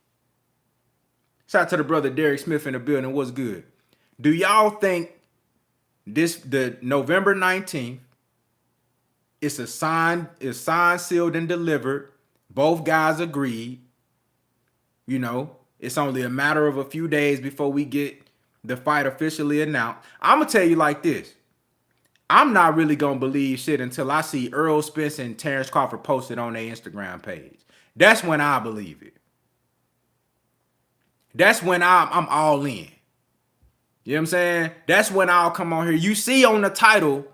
Shout out to the brother Derek Smith in the building. What's good? Do y'all think the November 19th is signed, sealed, and delivered? Both guys agreed. It's only a matter of a few days before we get the fight officially announced. I'm going to tell you like this. I'm not really going to believe shit until I see Errol Spence and Terence Crawford posted on their Instagram page. That's when I believe it. That's when I'm all in. You know what I'm saying? That's when I'll come on here. You see on the title,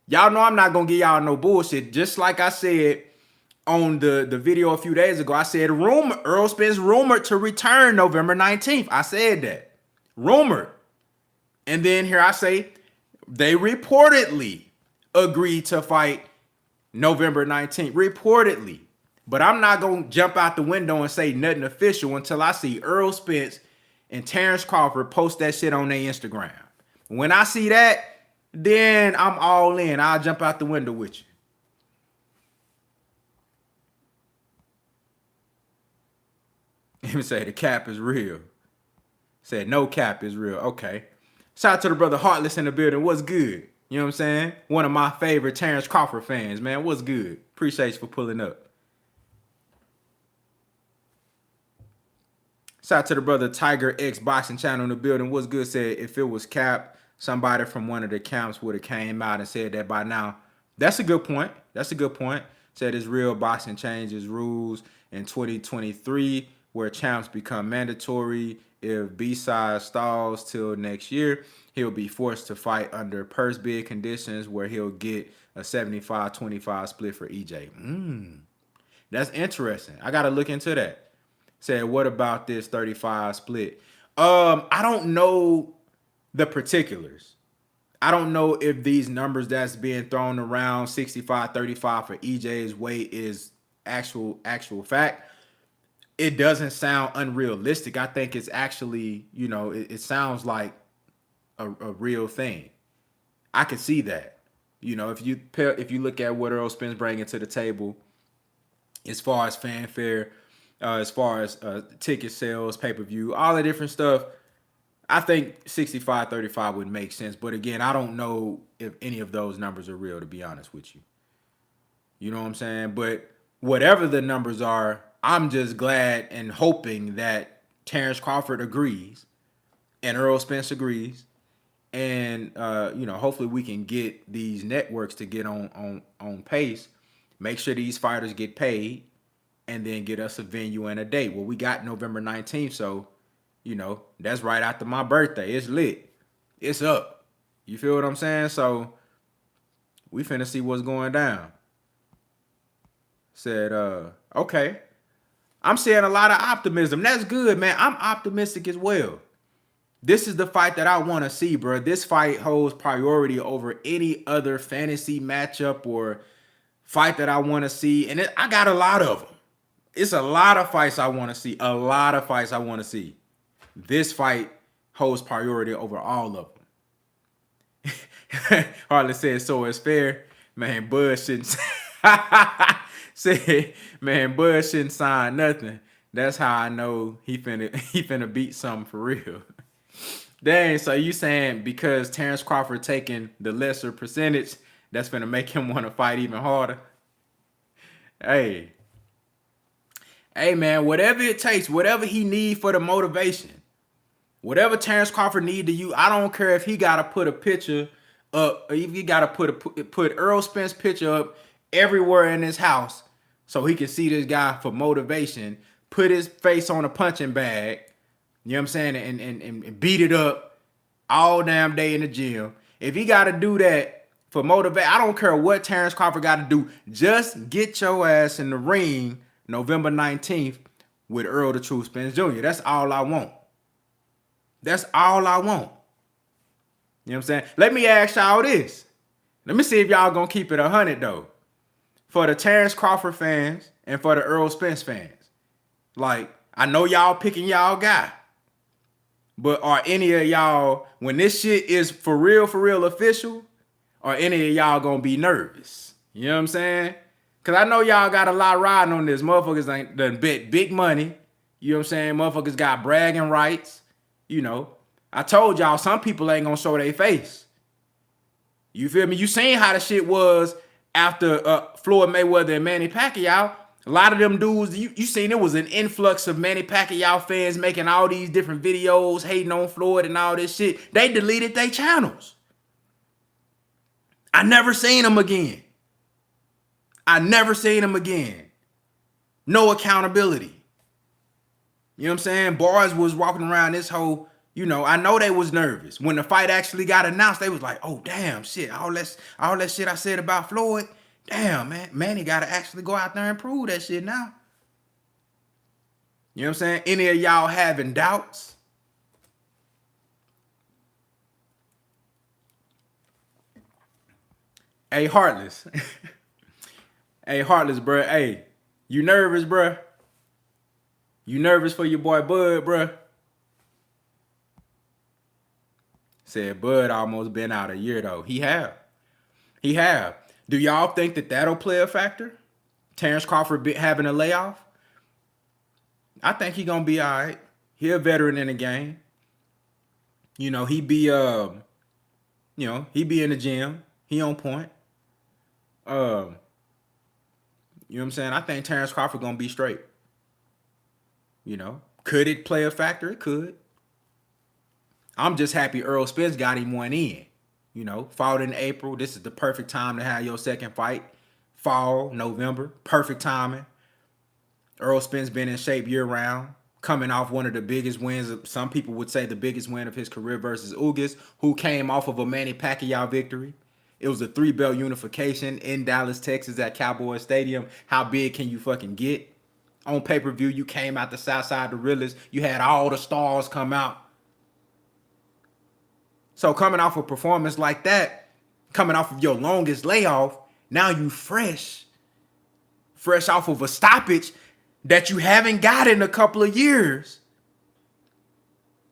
y'all know I'm not going to give y'all no bullshit. Just like I said on the video a few days ago, I said Errol Spence rumored to return November 19th. I said that. Rumored. And then here I say they reportedly agreed to fight November 19th. Reportedly. But I'm not going to jump out the window and say nothing official until I see Errol Spence and Terence Crawford post that shit on their Instagram. When I see that, then I'm all in. I'll jump out the window with you. Even say the cap is real. Said no cap is real. Okay. Shout out to the brother Heartless in the building. What's good? You know what I'm saying? One of my favorite Terence Crawford fans, man. What's good? Appreciate you for pulling up. Shout out to the brother Tiger X Boxing Channel in the building. What's good? Said if it was cap, somebody from one of the camps would have came out and said that by now. That's a good point. Said it's real boxing changes rules in 2023 where champs become mandatory. If B-side stalls till next year, he'll be forced to fight under purse bid conditions where he'll get a 75-25 split for EJ. That's interesting. I got to look into that. Said, what about this 35 split? I don't know the particulars. I don't know if these numbers that's being thrown around 65-35 for EJ's weight is actual fact. It doesn't sound unrealistic. I think it's actually, it sounds like a real thing. I can see that. If you look at what Errol Spence bringing to the table as far as fanfare, as far as ticket sales, pay-per-view, all the different stuff. I think 65-35 would make sense. But again, I don't know if any of those numbers are real, to be honest with you. You know what I'm saying? But whatever the numbers are, I'm just glad and hoping that Terrence Crawford agrees and Errol Spence agrees. And hopefully we can get these networks to get on pace, make sure these fighters get paid, and then get us a venue and a date. Well, we got November 19th, so that's right after my birthday. It's lit. It's up. You feel what I'm saying? So we finna see what's going down. Said, okay. I'm seeing a lot of optimism. That's good, man. I'm optimistic as well. This is the fight that I want to see, bro. This fight holds priority over any other fantasy matchup or fight that I want to see. And I got a lot of them. It's a lot of fights I want to see. A lot of fights I want to see. This fight holds priority over all of them. Harley said, so it's fair. Man, Bud shouldn't say, man, Bud shouldn't sign nothing. That's how I know he finna beat something for real. Dang, so you saying because Terrence Crawford taking the lesser percentage, that's finna make him want to fight even harder? Hey, man, whatever it takes, whatever he need for the motivation, whatever Terrence Crawford need to use, I don't care if he gotta put a picture up, or if he gotta put Errol Spence picture up everywhere in his house so he can see this guy for motivation, put his face on a punching bag, you know what I'm saying, and beat it up all damn day in the gym. If he got to do that for motivation, I don't care what Terrence Crawford got to do. Just get your ass in the ring November 19th with Errol the True Spence Jr. That's all I want. That's all I want. You know what I'm saying? Let me ask y'all this. Let me see if y'all gonna keep it 100 though. For the Terrence Crawford fans and for the Errol Spence fans. Like, I know y'all picking y'all guy. But are any of y'all, when this shit is for real official, are any of y'all gonna be nervous? You know what I'm saying? Because I know y'all got a lot riding on this. Motherfuckers ain't done bet big money. You know what I'm saying? Motherfuckers got bragging rights. I told y'all some people ain't gonna show their face. You feel me? You seen how the shit was after Floyd Mayweather and Manny Pacquiao. A lot of them dudes, you seen it was an influx of Manny Pacquiao fans making all these different videos, hating on Floyd and all this shit. They deleted their channels. I never seen them again. No accountability. You know what I'm saying? Bars was walking around this whole, I know they was nervous. When the fight actually got announced, they was like, oh, damn, shit. All that shit I said about Floyd, damn, man. Manny got to actually go out there and prove that shit now. You know what I'm saying? Any of y'all having doubts? Hey, Heartless. Hey, Heartless, bro. Hey, you nervous, bro? You nervous for your boy Bud, bro? Said Bud almost been out a year, though. He have. Do y'all think that that'll play a factor? Terrence Crawford having a layoff? I think he gonna be all right. He a veteran in the game. He be he be in the gym. He on point. You know what I'm saying? I think Terrence Crawford gonna be straight. Could it play a factor? It could. I'm just happy Errol Spence got him one in. Fought in April. This is the perfect time to have your second fight. Fall, November, perfect timing. Errol Spence been in shape year round, coming off one of the biggest wins. Some people would say the biggest win of his career versus Ugas, who came off of a Manny Pacquiao victory. It was a 3-belt unification in Dallas, Texas at Cowboy Stadium. How big can you fucking get? On pay-per-view, you came out the South Side, the realest. You had all the stars come out. So coming off a performance like that, coming off of your longest layoff, now you fresh off of a stoppage that you haven't got in a couple of years.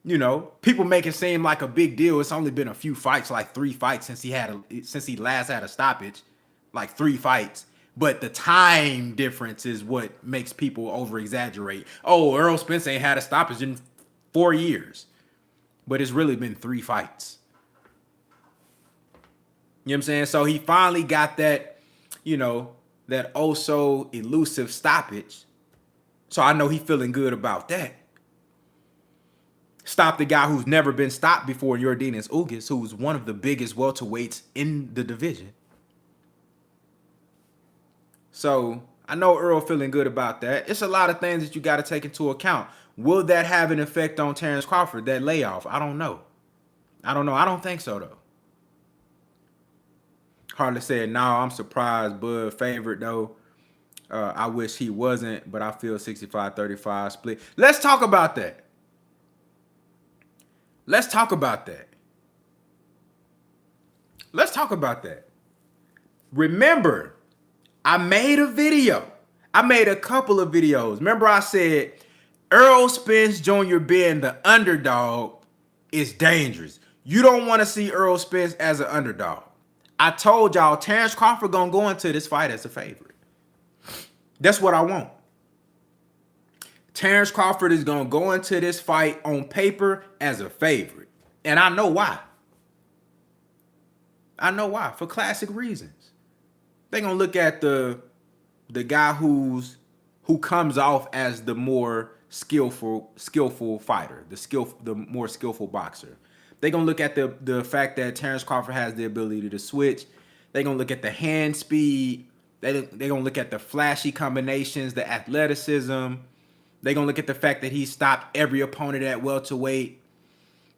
People make it seem like a big deal. It's only been a few fights, like 3 fights since he last had a stoppage, like 3 fights. But the time difference is what makes people over exaggerate. Oh, Errol Spence ain't had a stoppage in 4 years, but it's really been 3 fights. You know what I'm saying? So he finally got that, that oh so elusive stoppage. So I know he's feeling good about that. Stop the guy who's never been stopped before, Yordenis Ugas, who's one of the biggest welterweights in the division. So I know Earl feeling good about that. It's a lot of things that you got to take into account. Will that have an effect on Terence Crawford, that layoff? I don't know. I don't think so, though. Harley said, no, I'm surprised. Bud favorite, though. I wish he wasn't, but I feel 65-35 split. Let's talk about that. Let's talk about that. Remember, I made a video. I made a couple of videos. Remember I said Errol Spence Jr. being the underdog is dangerous. You don't want to see Errol Spence as an underdog. I told y'all Terence Crawford gonna go into this fight as a favorite. That's what I want. Terence Crawford is gonna go into this fight on paper as a favorite. And I know why. For classic reasons. They're gonna look at the guy who comes off as the more skillful fighter, the more skillful boxer. They're gonna look at the fact that Terence Crawford has the ability to switch. They're gonna look at the hand speed. They're gonna look at the flashy combinations, the athleticism. They're gonna look at the fact that he stopped every opponent at welterweight.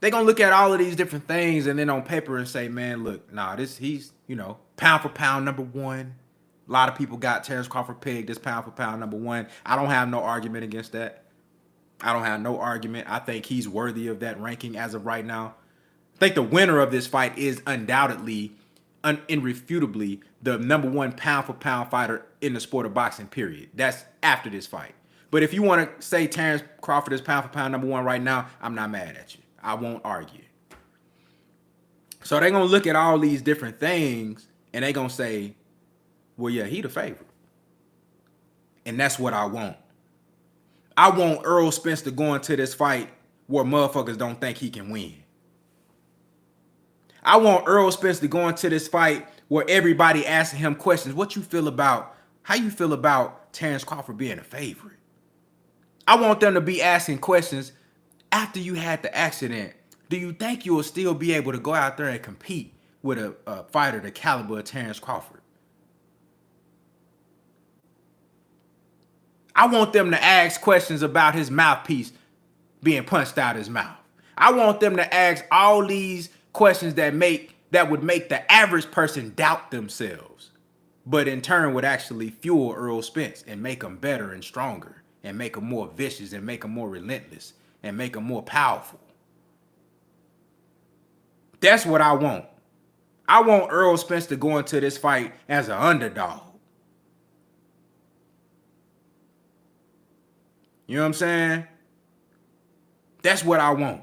They're gonna look at all of these different things and then on paper and say, man, look, he's pound for pound number one. A lot of people got Terence Crawford pegged as pound for pound number one. I don't have no argument against that. I think he's worthy of that ranking as of right now. I think the winner of this fight is undoubtedly, irrefutably, the number one pound for pound fighter in the sport of boxing, period. That's after this fight. But if you want to say Terence Crawford is pound for pound number one right now, I'm not mad at you. I won't argue. So they're going to look at all these different things and they're going to say, well, yeah, he the favorite. And that's what I want. I want Errol Spence to go into this fight where motherfuckers don't think he can win. I want Errol Spence to go into this fight where everybody asking him questions. How you feel about Terence Crawford being a favorite? I want them to be asking questions after you had the accident. Do you think you will still be able to go out there and compete with a fighter the caliber of Terence Crawford? I want them to ask questions about his mouthpiece being punched out his mouth. I want them to ask all these questions that would make the average person doubt themselves, but in turn would actually fuel Errol Spence and make him better and stronger and make him more vicious and make him more relentless and make him more powerful. That's what I want. I want Errol Spence to go into this fight as an underdog. You know what I'm saying? That's what I want.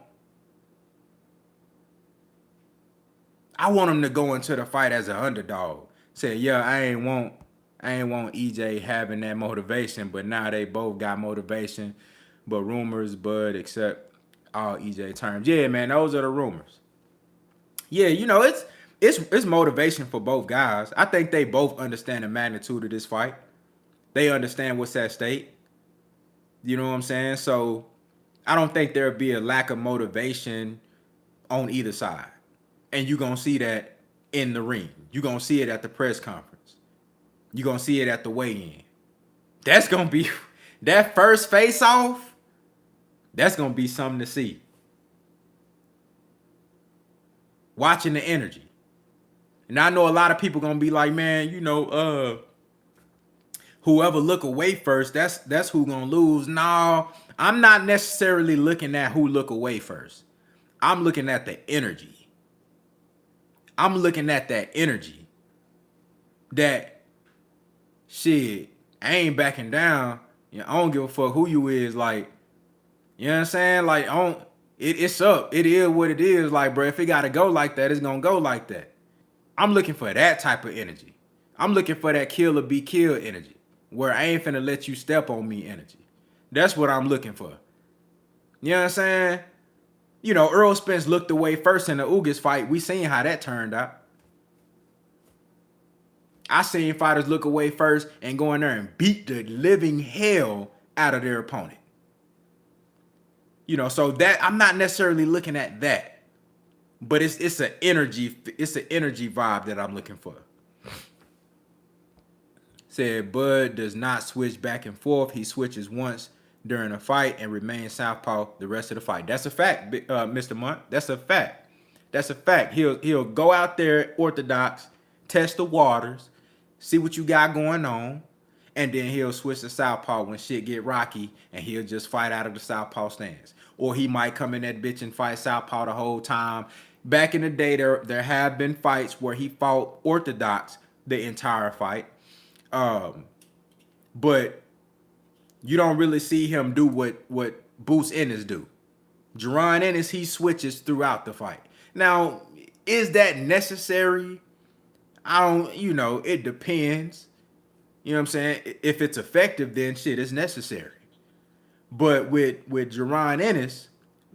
I want him to go into the fight as an underdog. Say, yeah, I ain't want EJ having that motivation, but now they both got motivation. But rumors, Bud, accept all EJ terms. Yeah, man, those are the rumors. Yeah, it's motivation for both guys. I think they both understand the magnitude of this fight. They understand what's at stake. You know what I'm saying? So I don't think there'll be a lack of motivation on either side. And you're going to see that in the ring. You're going to see it at the press conference. You're going to see it at the weigh-in. That's going to be, that first face-off, that's going to be something to see. Watching the energy. And I know a lot of people going to be like, man, whoever look away first, that's who gonna lose. No, I'm not necessarily looking at who look away first. I'm looking at the energy. I'm looking at that energy. That shit, I ain't backing down. I don't give a fuck who you is. Like, you know what I'm saying? Like, it's up. It is what it is. Like, bro, if it gotta go like that, it's gonna go like that. I'm looking for that type of energy. I'm looking for that kill or be killed energy, where I ain't finna let you step on me energy. That's what I'm looking for. You know what I'm saying? You know, Errol Spence looked away first in the Ugas fight. We seen how that turned out. I seen fighters look away first and go in there and beat the living hell out of their opponent. You know, so that I'm not necessarily looking at that, but it's an energy vibe that I'm looking for. Said Bud does not switch back and forth. He switches once during a fight and remains southpaw the rest of the fight. That's a fact, Mr. Monk. That's a fact. That's a fact. He'll go out there orthodox, test the waters, see what you got going on, and then he'll switch to southpaw when shit get rocky, and he'll just fight out of the southpaw stance. Or he might come in that bitch and fight southpaw the whole time. Back in the day, there have been fights where he fought orthodox the entire fight. But you don't really see him do what Boots Ennis do. Jerron Ennis, he switches throughout the fight. Now, is that necessary? It depends. You know what I'm saying? If it's effective, then shit, it's necessary. But with Jerron Ennis,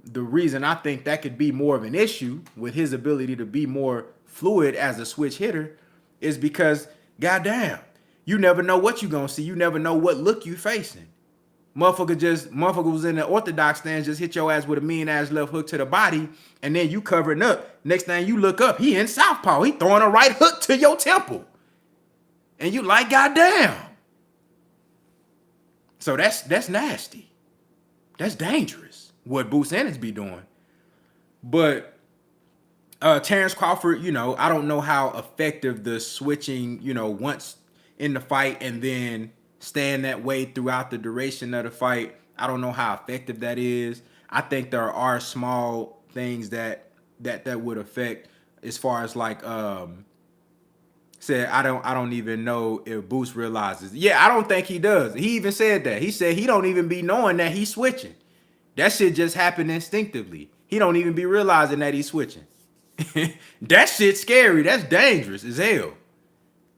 the reason I think that could be more of an issue with his ability to be more fluid as a switch hitter is because, goddamn, you never know what you're going to see. You never know what look you facing. Motherfucker was in the orthodox stance, just hit your ass with a mean ass left hook to the body, and then you covering up. Next thing you look up, he in southpaw. He throwing a right hook to your temple. And you like, goddamn. So that's nasty. That's dangerous, what Boots Ennis be doing. But Terence Crawford, I don't know how effective the switching, once in the fight and then staying that way throughout the duration of the fight. I don't know how effective that is. I think there are small things that would affect, as far as like said, I don't even know if Boots realizes. Yeah, I don't think he does. He even said that. He said he don't even be knowing that he's switching. That shit just happened instinctively. He don't even be realizing that he's switching. That shit scary. That's dangerous as hell.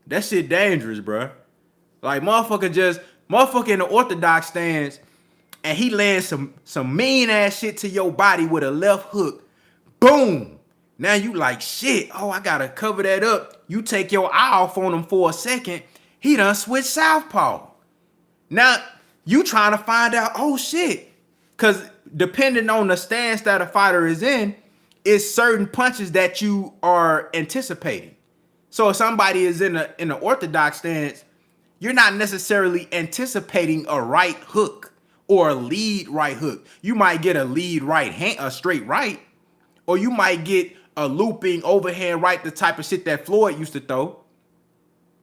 That shit dangerous, bro. Like motherfucker in the orthodox stance, and he lands some mean ass shit to your body with a left hook. Boom. Now you like, shit, oh, I gotta cover that up. You take your eye off on him for a second. He done switched southpaw. Now you trying to find out, oh shit. Cause depending on the stance that a fighter is in, it's certain punches that you are anticipating. So if somebody is in an orthodox stance, you're not necessarily anticipating a right hook or a lead right hook. You might get a lead right hand, a straight right, or you might get a looping overhand right, the type of shit that Floyd used to throw. You know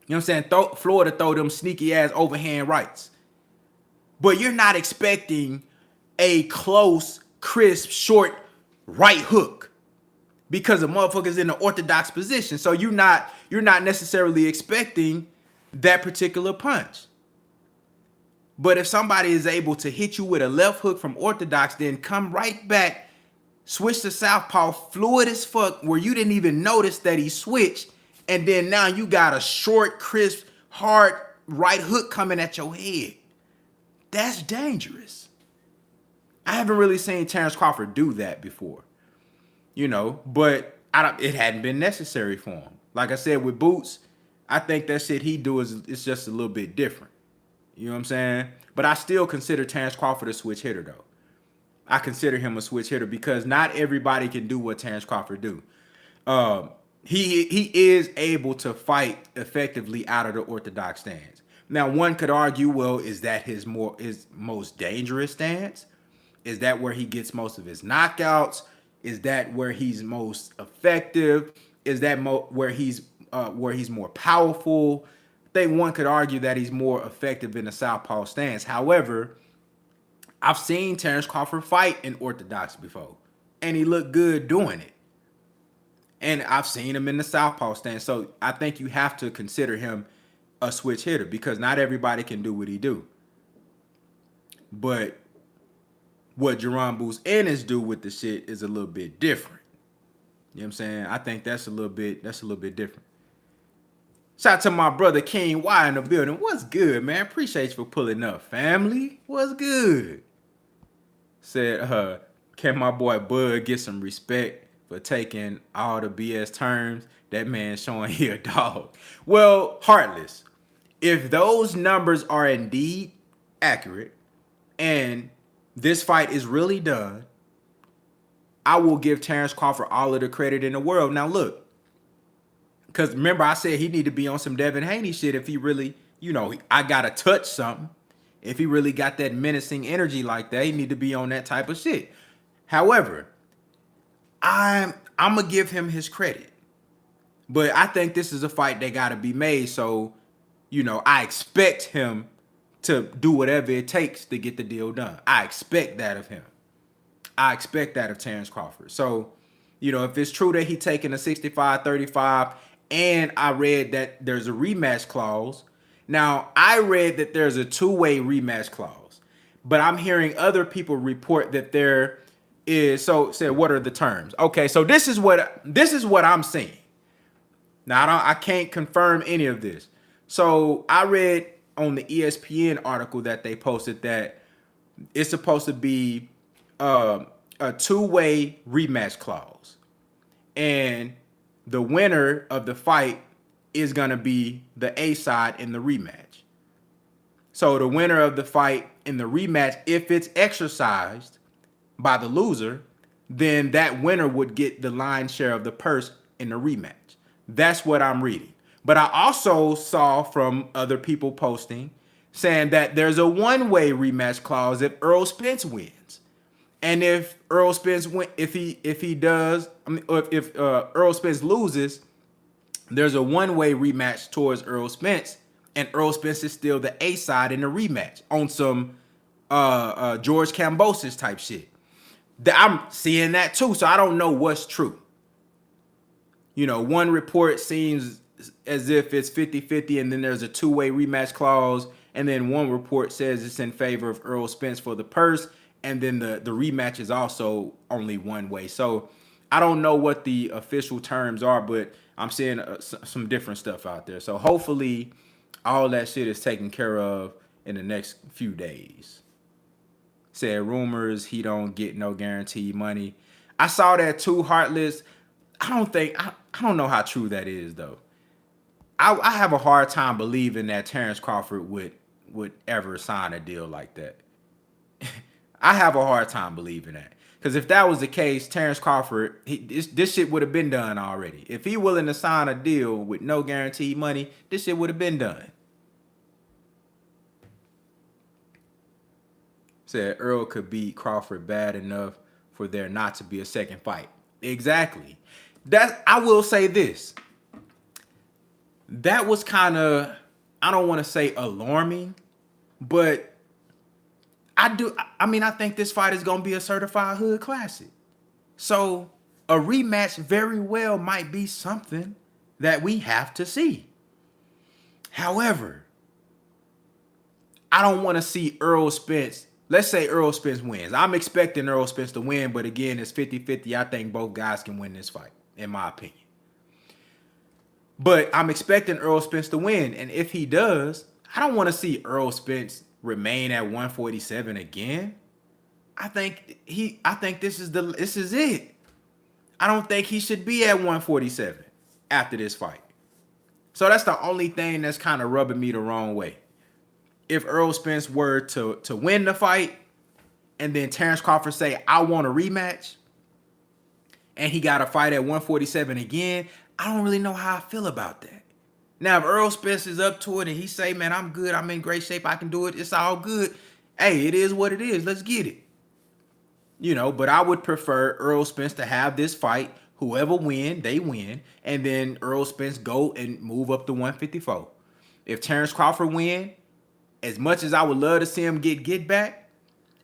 what I'm saying? Floyd to throw them sneaky ass overhand rights. But you're not expecting a close, crisp, short right hook because a motherfucker's in the orthodox position. So you're not necessarily expecting that particular punch. But if somebody is able to hit you with a left hook from orthodox, then come right back, switch to southpaw, fluid as fuck, where you didn't even notice that he switched, and then now you got a short, crisp, hard right hook coming at your head. That's dangerous. I haven't really seen Terence Crawford do that before, but it hadn't been necessary for him. Like I said, with Boots, I think that shit he do it's just a little bit different. You know what I'm saying? But I still consider Terence Crawford a switch hitter, though. I consider him a switch hitter because not everybody can do what Terence Crawford do. He is able to fight effectively out of the orthodox stance. Now, one could argue, well, is that his most dangerous stance? Is that where he gets most of his knockouts? Is that where he's most effective? Is that where he's more powerful? I think one could argue that he's more effective in the southpaw stance. However, I've seen Terence Crawford fight in orthodox before, and he looked good doing it. And I've seen him in the southpaw stance. So I think you have to consider him a switch hitter because not everybody can do what he do. But what Jerron Boots Ennis do with the shit is a little bit different. You know what I'm saying? I think that's a little bit different. Shout out to my brother King Y in the building. What's good, man? Appreciate you for pulling up, family. What's good? Said, can my boy Bud get some respect for taking all the BS terms? That man showing he a dog. Well, Heartless, if those numbers are indeed accurate and this fight is really done, I will give Terrence Crawford all of the credit in the world. Now look, because remember I said he need to be on some Devin Haney shit if he really, I gotta touch something. If he really got that menacing energy like that, he need to be on that type of shit. However, I'm gonna give him his credit. But I think this is a fight that gotta be made. So, I expect him to do whatever it takes to get the deal done. I expect that of him. I expect that of Terrence Crawford. So, if it's true that he taking a 65-35, and I read that there's a rematch clause. Now, I read that there's a two-way rematch clause, but I'm hearing other people report that there is. So, said, what are the terms? Okay, so this is what I'm seeing. Now, I can't confirm any of this. So, I read on the ESPN article that they posted that it's supposed to be a two-way rematch clause, and the winner of the fight is going to be the A side in the rematch. So the winner of the fight in the rematch, if it's exercised by the loser, then that winner would get the lion's share of the purse in the rematch. That's what I'm reading. But I also saw from other people posting saying that there's a one-way rematch clause if Errol Spence wins. And if Errol Spence if Errol Spence loses, there's a one-way rematch towards Errol Spence, and Errol Spence is still the A side in the rematch on some George Kambosos type shit. I'm seeing that too, so I don't know what's true. One report seems as if it's 50-50, and then there's a two-way rematch clause, and then one report says it's in favor of Errol Spence for the purse, and then the rematch is also only one way. So I don't know what the official terms are, but I'm seeing some different stuff out there. So hopefully all that shit is taken care of in the next few days. Said rumors he don't get no guaranteed money. I saw that too, Heartless. I don't know how true that is though. I have a hard time believing that Terrence Crawford would ever sign a deal like that. I have a hard time believing that. Because if that was the case, Terrence Crawford, this shit would have been done already. If he willing to sign a deal with no guaranteed money, this shit would have been done. Said Earl could beat Crawford bad enough for there not to be a second fight. Exactly. I will say this. That was kind of, I don't want to say alarming, but I think this fight is going to be a certified hood classic. So a rematch very well might be something that we have to see. However, I don't want to see Errol Spence. Let's say Errol Spence wins. I'm expecting Errol Spence to win, but again, it's 50-50. I think both guys can win this fight, in my opinion. But I'm expecting Errol Spence to win. And if he does, I don't want to see Errol Spence remain at 147 again. I think this is it. I don't think he should be at 147 after this fight. So that's the only thing that's kind of rubbing me the wrong way. If Errol Spence were to win the fight and then Terrence Crawford say, I want a rematch, and he got a fight at 147 again, I don't really know how I feel about that. Now, if Errol Spence is up to it and he say, man, I'm good, I'm in great shape, I can do it, it's all good. Hey, it is what it is. Let's get it. But I would prefer Errol Spence to have this fight. Whoever win, they win. And then Errol Spence go and move up to 154. If Terrence Crawford win, as much as I would love to see him get back,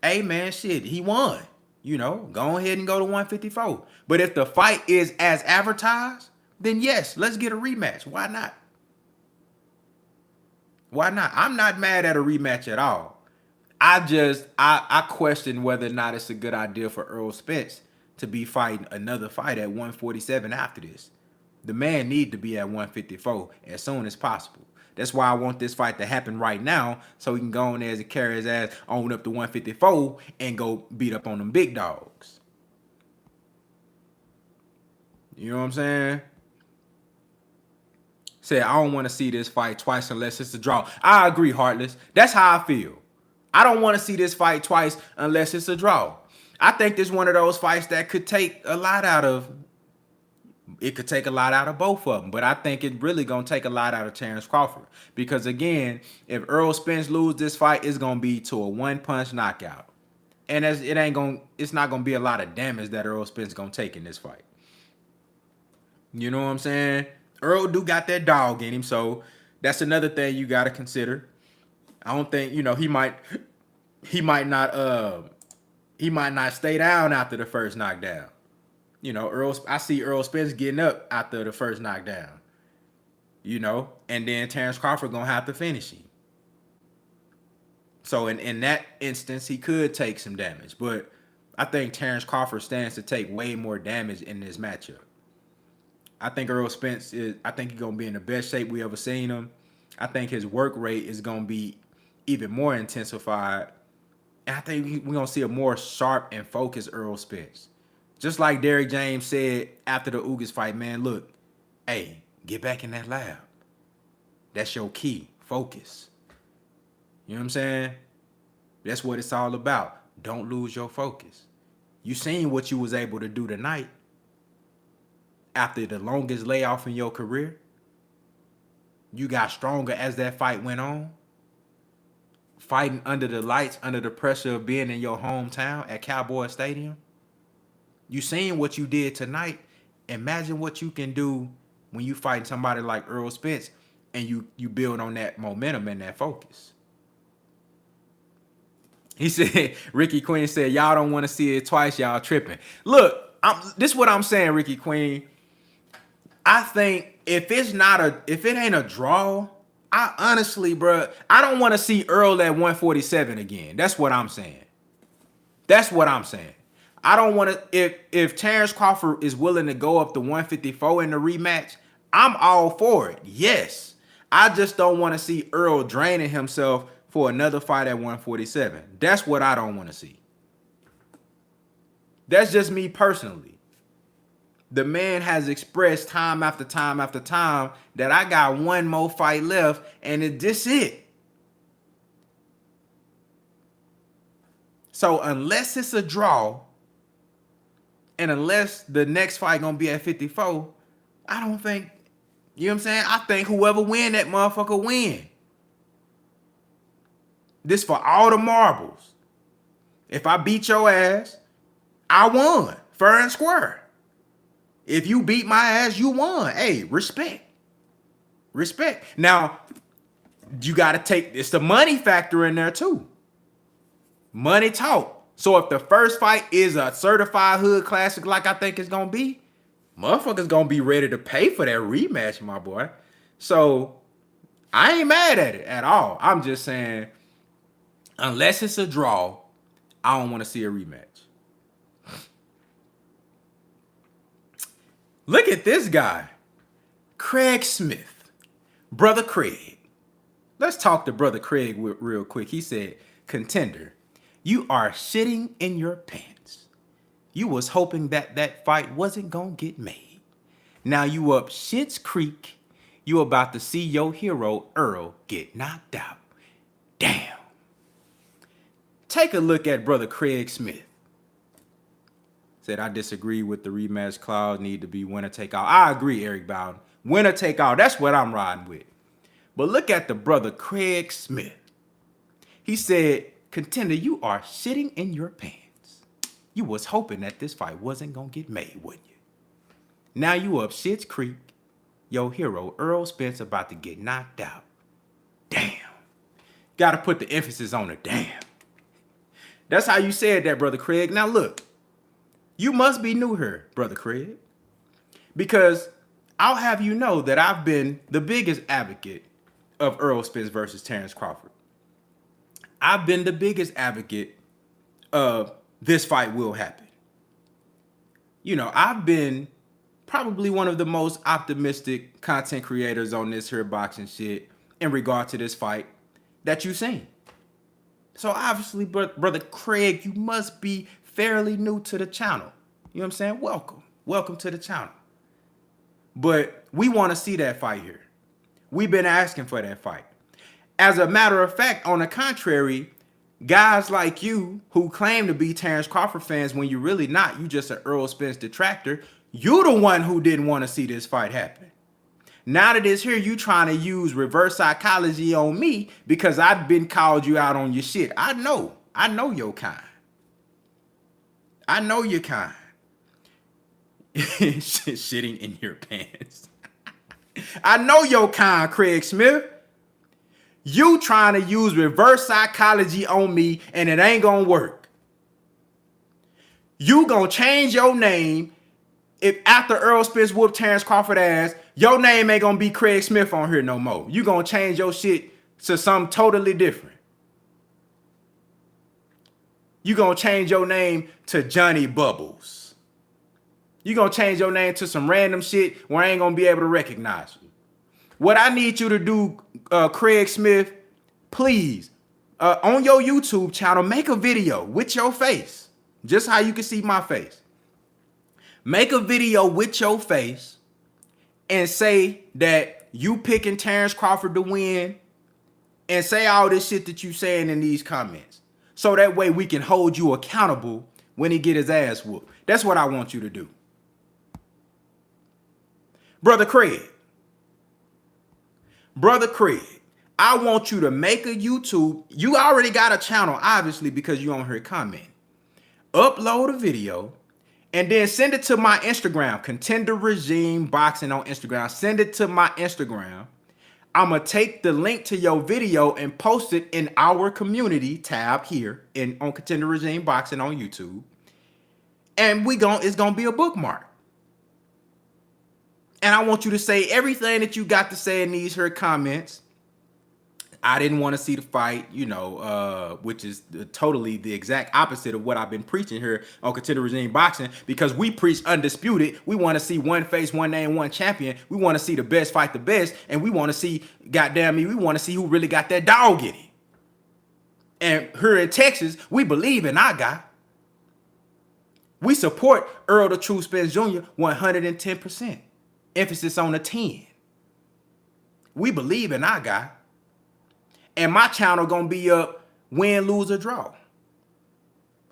hey, man, shit, he won. Go ahead and go to 154. But if the fight is as advertised, then yes, let's get a rematch. Why not? Why not? I'm not mad at a rematch at all. I question whether or not it's a good idea for Errol Spence to be fighting another fight at 147 after this. The man need to be at 154 as soon as possible. That's why I want this fight to happen right now, so he can go on there and carry his ass on up to 154 and go beat up on them big dogs. You know what I'm saying? Said, I don't want to see this fight twice unless it's a draw. I agree, Heartless. That's how I feel. I don't want to see this fight twice unless it's a draw. I think this is one of those fights that could take a lot out of. It could take a lot out of both of them, but I think it really gonna take a lot out of Terence Crawford because again, if Errol Spence lose this fight, it's gonna be to a one-punch knockout, and it's not gonna be a lot of damage that Errol Spence gonna take in this fight. You know what I'm saying? Earl do got that dog in him, so that's another thing you got to consider. I don't think he might not stay down after the first knockdown. I see Errol Spence getting up after the first knockdown. And then Terence Crawford gonna have to finish him. So in that instance, he could take some damage, but I think Terence Crawford stands to take way more damage in this matchup. I think Errol Spence he's gonna be in the best shape we ever seen him. I think his work rate is gonna be even more intensified. And I think we're gonna see a more sharp and focused Errol Spence. Just like Derrick James said after the Ugas fight, man, look, hey, get back in that lab. That's your key. Focus. You know what I'm saying? That's what it's all about. Don't lose your focus. You seen what you was able to do tonight. After the longest layoff in your career, you got stronger as that fight went on. Fighting under the lights, under the pressure of being in your hometown at Cowboy Stadium. You seen what you did tonight. Imagine what you can do when you fight somebody like Errol Spence and you build on that momentum and that focus. He said, Ricky Queen said, y'all don't want to see it twice, y'all tripping. Look, this is what I'm saying, Ricky Queen. I think if it ain't a draw, I honestly, bro, I don't want to see Earl at 147 again. That's what I'm saying. I don't want to. If Terence Crawford is willing to go up to 154 in the rematch, I'm all for it. Yes, I just don't want to see Earl draining himself for another fight at 147. That's what I don't want to see. That's just me personally. The man has expressed time after time after time that I got one more fight left and this it. So unless it's a draw and unless the next fight gonna be at 54, I don't think, you know what I'm saying? I think whoever win that motherfucker win. This for all the marbles. If I beat your ass, I won. Fair and square. If you beat my ass, you won. Hey, respect. Respect. Now, you got to it's the money factor in there too. Money talk. So if the first fight is a certified hood classic like I think it's going to be, motherfuckers going to be ready to pay for that rematch, my boy. So I ain't mad at it at all. I'm just saying, unless it's a draw, I don't want to see a rematch. Look at this guy, Craig Smith, Brother Craig. Let's talk to Brother Craig real quick. He said, contender, you are shitting in your pants. You was hoping that fight wasn't going to get made. Now you up Schitt's Creek. You about to see your hero, Earl, get knocked out. Damn. Take a look at Brother Craig Smith. Said, I disagree with the rematch clause. Need to be winner take all. I agree, Eric Bowden. Winner take all. That's what I'm riding with. But look at the Brother Craig Smith. He said, contender, you are shitting in your pants. You was hoping that this fight wasn't going to get made, wouldn't you? Now you up Schitt's Creek. Your hero, Errol Spence, about to get knocked out. Damn. Got to put the emphasis on the damn. That's how you said that, Brother Craig. Now look. You must be new here, Brother Craig, because I'll have you know that I've been the biggest advocate of Errol Spence versus Terence Crawford. I've been the biggest advocate of this fight will happen. I've been probably one of the most optimistic content creators on this here boxing shit in regard to this fight that you've seen. So obviously, brother Craig, you must be fairly new to the channel. You know what I'm saying? Welcome to the channel. But we want to see that fight here. We've been asking for that fight. As a matter of fact, on the contrary, guys like you who claim to be Terence Crawford fans when you're really not, you just an ERROL Spence detractor, you the one who didn't want to see this fight happen. Now that it's here, you trying to use reverse psychology on me because I've been called you out on your shit. I know your kind. I know your kind. Shitting in your pants. I know your kind, Craig Smith. You trying to use reverse psychology on me and it ain't gonna work. You gonna change your name if after ERROL Spence whooped Terence Crawford ass, your name ain't gonna be Craig Smith on here no more. You gonna change your shit to something totally different. You gonna change your name to Johnny Bubbles. You gonna change your name to some random shit where I ain't gonna be able to recognize you. What I need you to do, Craig Smith, please, on your YouTube channel, make a video with your face. Just how you can see my face. Make a video with your face and say that you picking Terence Crawford to win and say all this shit that you saying in these comments. So that way we can hold you accountable when he get his ass whooped. That's what I want you to do. Brother Craig, I want you to make a YouTube. You already got a channel, obviously, because you on here commenting. Upload a video and then send it to my Instagram, Contender Regime Boxing on Instagram. Send it to my Instagram. I'm going to take the link to your video and post it in our community tab here on Contender Regime Boxing on YouTube. And it's going to be a bookmark. And I want you to say everything that you got to say in these her comments. I didn't want to see the fight, which is totally the exact opposite of what I've been preaching here on Contender Regime Boxing, because we preach undisputed. We want to see one face, one name, one champion. We want to see the best fight the best, and we want to see, goddamn me, we want to see who really got that dog in it. And here in Texas, we believe in our guy. We support Errol the True Spence Jr. 110%. Emphasis on the 10. We believe in our guy. And my channel gonna be up win, lose, or draw.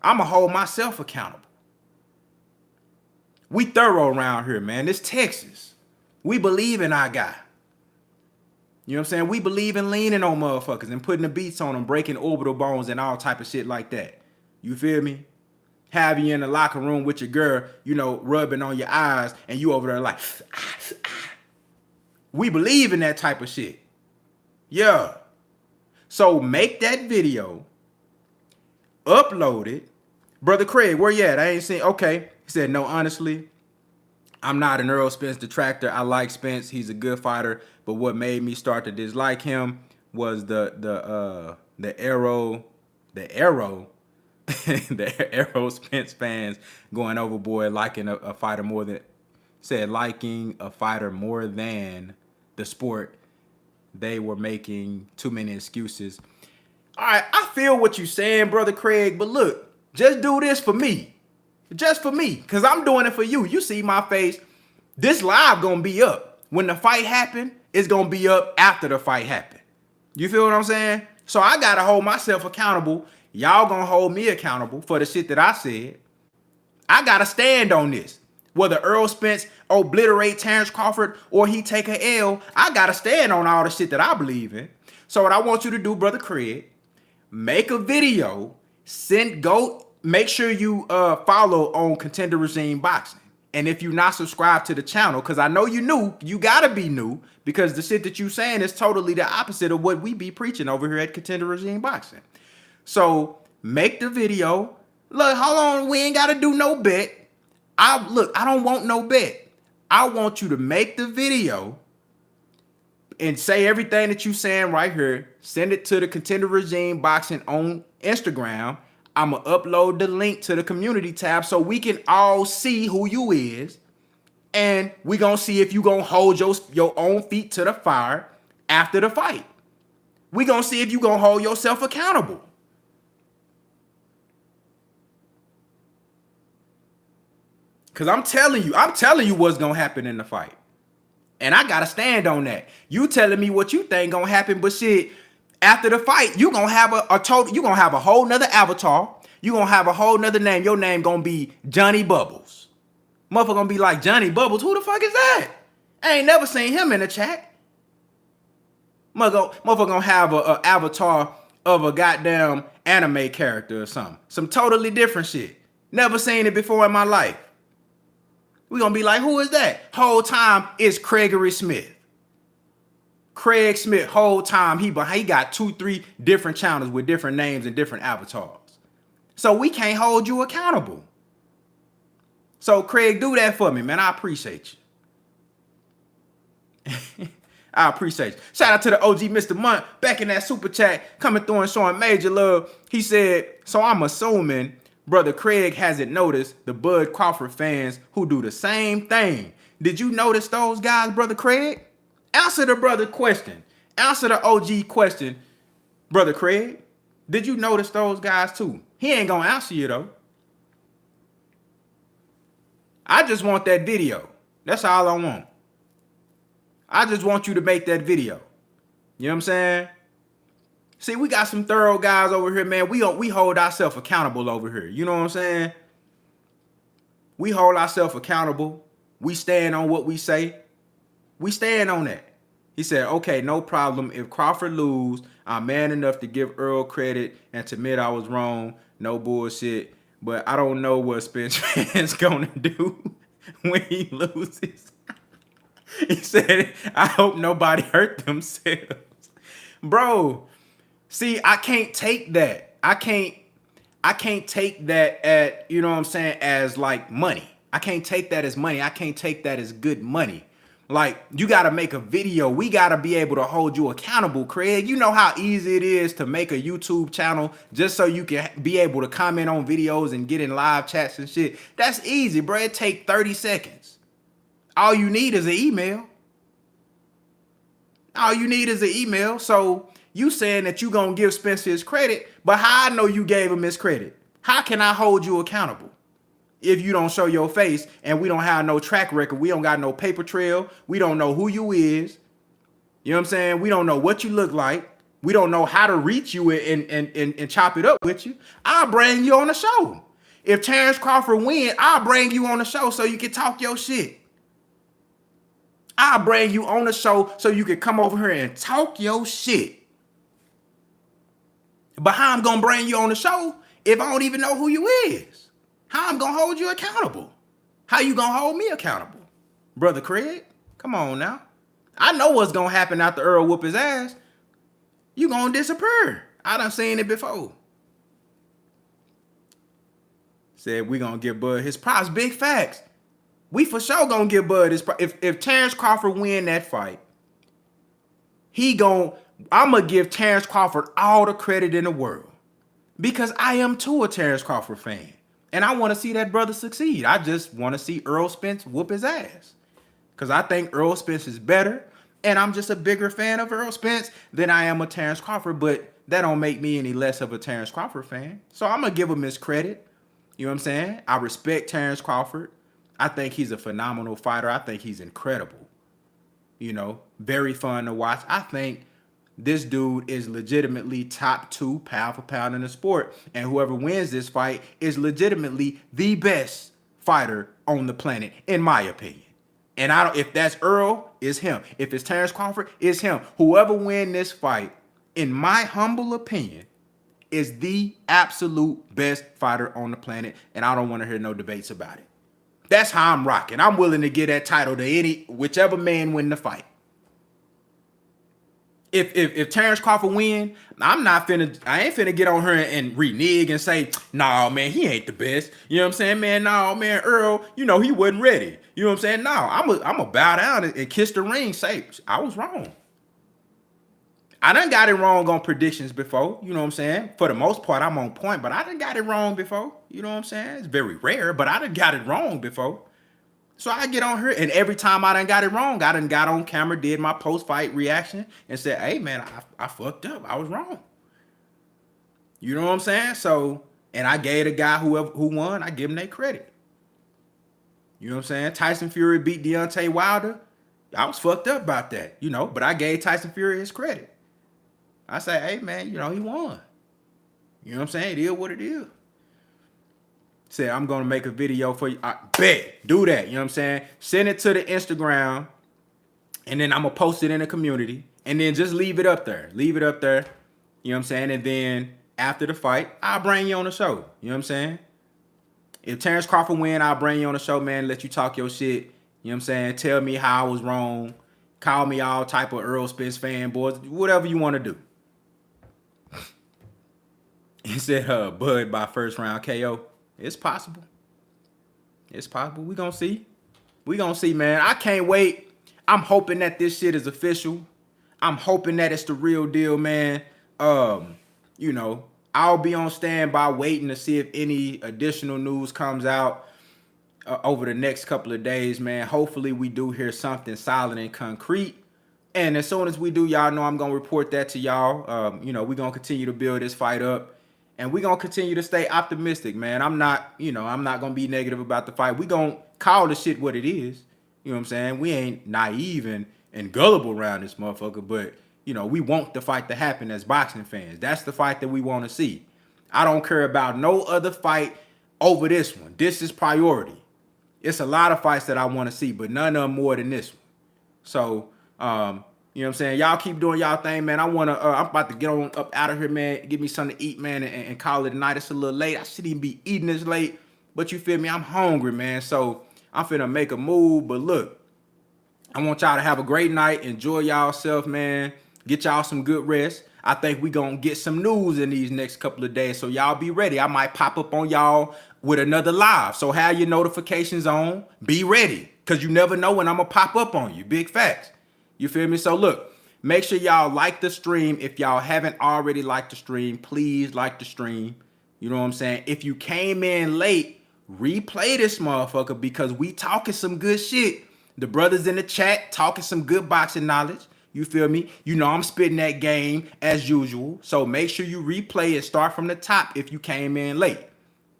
I'ma hold myself accountable. We thorough around here, man. This Texas. We believe in our guy. You know what I'm saying? We believe in leaning on motherfuckers and putting the beats on them, breaking orbital bones and all type of shit like that. You feel me? Have you in the locker room with your girl, rubbing on your eyes, and you over there like, we believe in that type of shit. Yeah. So make that video, upload it. Brother Craig, where you at? I ain't seen. Okay. He said, no, honestly, I'm not an ERROL Spence detractor. I like Spence. He's a good fighter. But what made me start to dislike him was the ERROL the ERROL Spence fans going overboard, liking a fighter more than the sport. They were making too many excuses. All right, I feel what you're saying, Brother Craig, but look, just do this for me. Just for me, because I'm doing it for you. You see my face. This live gonna be up. When the fight happen, it's gonna be up after the fight happen. You feel what I'm saying? So I gotta hold myself accountable. Y'all gonna hold me accountable for the shit that I said. I gotta stand on this. Whether ERROL Spence obliterate Terence Crawford or he take a L, I gotta stand on all the shit that I believe in. So what I want you to do, Brother Craig, make a video, make sure you follow on Contender Regime Boxing. And if you're not subscribed to the channel, because I know you new, you gotta be new, because the shit that you saying is totally the opposite of what we be preaching over here at Contender Regime Boxing. So make the video. Look, hold on, we ain't gotta do no bet. I don't want no bet. I want you to make the video and say everything that you saying right here. Send it to the Contender Regime Boxing on Instagram. I'm going to upload the link to the community tab so we can all see who you is. And we gonna see if you gonna hold your own feet to the fire after the fight. We gonna see if you gonna hold yourself accountable. Cause I'm telling you what's gonna happen in the fight. And I gotta stand on that. You telling me what you think gonna happen, but shit, after the fight, you gonna have you gonna have a whole nother avatar. You gonna have a whole nother name. Your name gonna be Johnny Bubbles. Motherfucker gonna be like, Johnny Bubbles, who the fuck is that? I ain't never seen him in the chat. Motherfucker gonna have a avatar of a goddamn anime character or something. Some totally different shit. Never seen it before in my life. We gonna be like, who is that? Whole time it's Gregory Smith. Craig Smith, whole time he got 2-3 different channels with different names and different avatars. So we can't hold you accountable. So Craig, do that for me, man. I appreciate you. I appreciate you. Shout out to the OG Mr. Munt back in that super chat, coming through and showing major love. He said, so I'm assuming Brother Craig hasn't noticed the Bud Crawford fans who do the same thing. Did you notice those guys, Brother Craig? Answer the brother question. Answer the OG question, Brother Craig. Did you notice those guys too? He ain't gonna answer you though. I just want that video. That's all I want. I just want you to make that video. You know what I'm saying? See, we got some thorough guys over here, man. We hold ourselves accountable over here. You know what I'm saying? We hold ourselves accountable. We stand on what we say. We stand on that. He said, okay, no problem. If Crawford lose, I'm man enough to give Earl credit and to admit I was wrong. No bullshit. But I don't know what Spence is gonna do when he loses. He said, I hope nobody hurt themselves. Bro, see, I can't take that. I can't take that at, you know what I'm saying, as like money. I can't take that as money. I can't take that as good money. Like, you got to make a video. We got to be able to hold you accountable, Craig. You know how easy it is to make a YouTube channel just so you can be able to comment on videos and get in live chats and shit. That's easy, bro. It take 30 seconds. All you need is an email. All you need is an email. So you saying that you going to give Spencer his credit, but how I know you gave him his credit? How can I hold you accountable if you don't show your face and we don't have no track record? We don't got no paper trail. We don't know who you is. You know what I'm saying? We don't know what you look like. We don't know how to reach you and chop it up with you. I'll bring you on the show. If Terrence Crawford win, I'll bring you on the show so you can talk your shit. I'll bring you on the show so you can come over here and talk your shit. But how I'm going to bring you on the show if I don't even know who you is? How I'm going to hold you accountable? How you going to hold me accountable? Brother Craig, come on now. I know what's going to happen after Earl whoop his ass. You going to disappear. I done seen it before. Said we going to give Bud his props. Big facts. We for sure going to give Bud his props. If Terrence Crawford win that fight, I'm going to give Terrence Crawford all the credit in the world. Because I am too a Terrence Crawford fan. And I want to see that brother succeed. I just want to see Errol Spence whoop his ass. Because I think Errol Spence is better. And I'm just a bigger fan of Errol Spence than I am a Terrence Crawford. But that don't make me any less of a Terrence Crawford fan. So I'm going to give him his credit. You know what I'm saying? I respect Terrence Crawford. I think he's a phenomenal fighter. I think he's incredible. You know, very fun to watch. I think this dude is legitimately top 2 pound for pound in the sport. And whoever wins this fight is legitimately the best fighter on the planet, in my opinion. And if that's Earl, it's him. If it's Terrence Crawford, it's him. Whoever wins this fight, in my humble opinion, is the absolute best fighter on the planet. And I don't want to hear no debates about it. That's how I'm rocking. I'm willing to give that title to whichever man win the fight. If Terrence Crawford win, I ain't finna get on her and renege and say, nah, man, he ain't the best. You know what I'm saying, man? No, man, Earl, you know, he wasn't ready. You know what I'm saying? No, I'm a bow down and kiss the ring, say, I was wrong. I done got it wrong on predictions before, you know what I'm saying? For the most part, I'm on point, but I done got it wrong before. You know what I'm saying? It's very rare, but I done got it wrong before. So I get on here, and every time I done got it wrong, I done got on camera, did my post-fight reaction, and said, hey, man, I fucked up. I was wrong. You know what I'm saying? So, and I gave the guy who won, I give him their credit. You know what I'm saying? Tyson Fury beat Deontay Wilder. I was fucked up about that, you know, but I gave Tyson Fury his credit. I say, hey, man, you know, he won. You know what I'm saying? It is what it is. Say, I'm going to make a video for you. I bet. Do that. You know what I'm saying? Send it to the Instagram, and then I'm going to post it in the community, and then just leave it up there. Leave it up there. You know what I'm saying? And then after the fight, I'll bring you on the show. You know what I'm saying? If Terence Crawford win, I'll bring you on the show, man, let you talk your shit. You know what I'm saying? Tell me how I was wrong. Call me all type of Errol Spence fanboys. Whatever you want to do. He said, Bud by first round KO. It's possible. It's possible. We gonna see. We gonna see, man. I can't wait. I'm hoping that this shit is official. I'm hoping that it's the real deal, man. You know, I'll be on standby waiting to see if any additional news comes out over the next couple of days, man. Hopefully we do hear something solid and concrete. And as soon as we do, y'all know I'm going to report that to y'all. You know, we're going to continue to build this fight up. And we're going to continue to stay optimistic, man. I'm not going to be negative about the fight. We're going to call the shit what it is. You know what I'm saying? We ain't naive and gullible around this motherfucker. But, you know, we want the fight to happen as boxing fans. That's the fight that we want to see. I don't care about no other fight over this one. This is priority. It's a lot of fights that I want to see, but none of them more than this one. So, you know what I'm saying? Y'all keep doing y'all thing, man. I'm about to get on up out of here, man. Give me something to eat, man, and call it a night. It's a little late. I shouldn't even be eating this late, but you feel me? I'm hungry, man. So I'm finna make a move. But look, I want y'all to have a great night. Enjoy y'allself, man. Get y'all some good rest. I think we gonna get some news in these next couple of days, so y'all be ready. I might pop up on y'all with another live. So have your notifications on. Be ready, because you never know when I'm gonna pop up on you. Big facts. You feel me? So look, make sure y'all like the stream. If y'all haven't already liked the stream, please like the stream. You know what I'm saying? If you came in late, replay this motherfucker, because we talking some good shit. The brothers in the chat talking some good boxing knowledge. You feel me? You know I'm spitting that game as usual. So make sure you replay it. Start from the top if you came in late.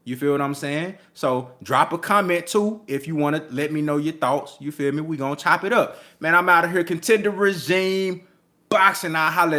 You feel what I'm saying? So drop a comment too if you want to let me know your thoughts. You feel me? We gonna chop it up. Man, I'm out of here. Contender regime. Boxing. I'll holler at you.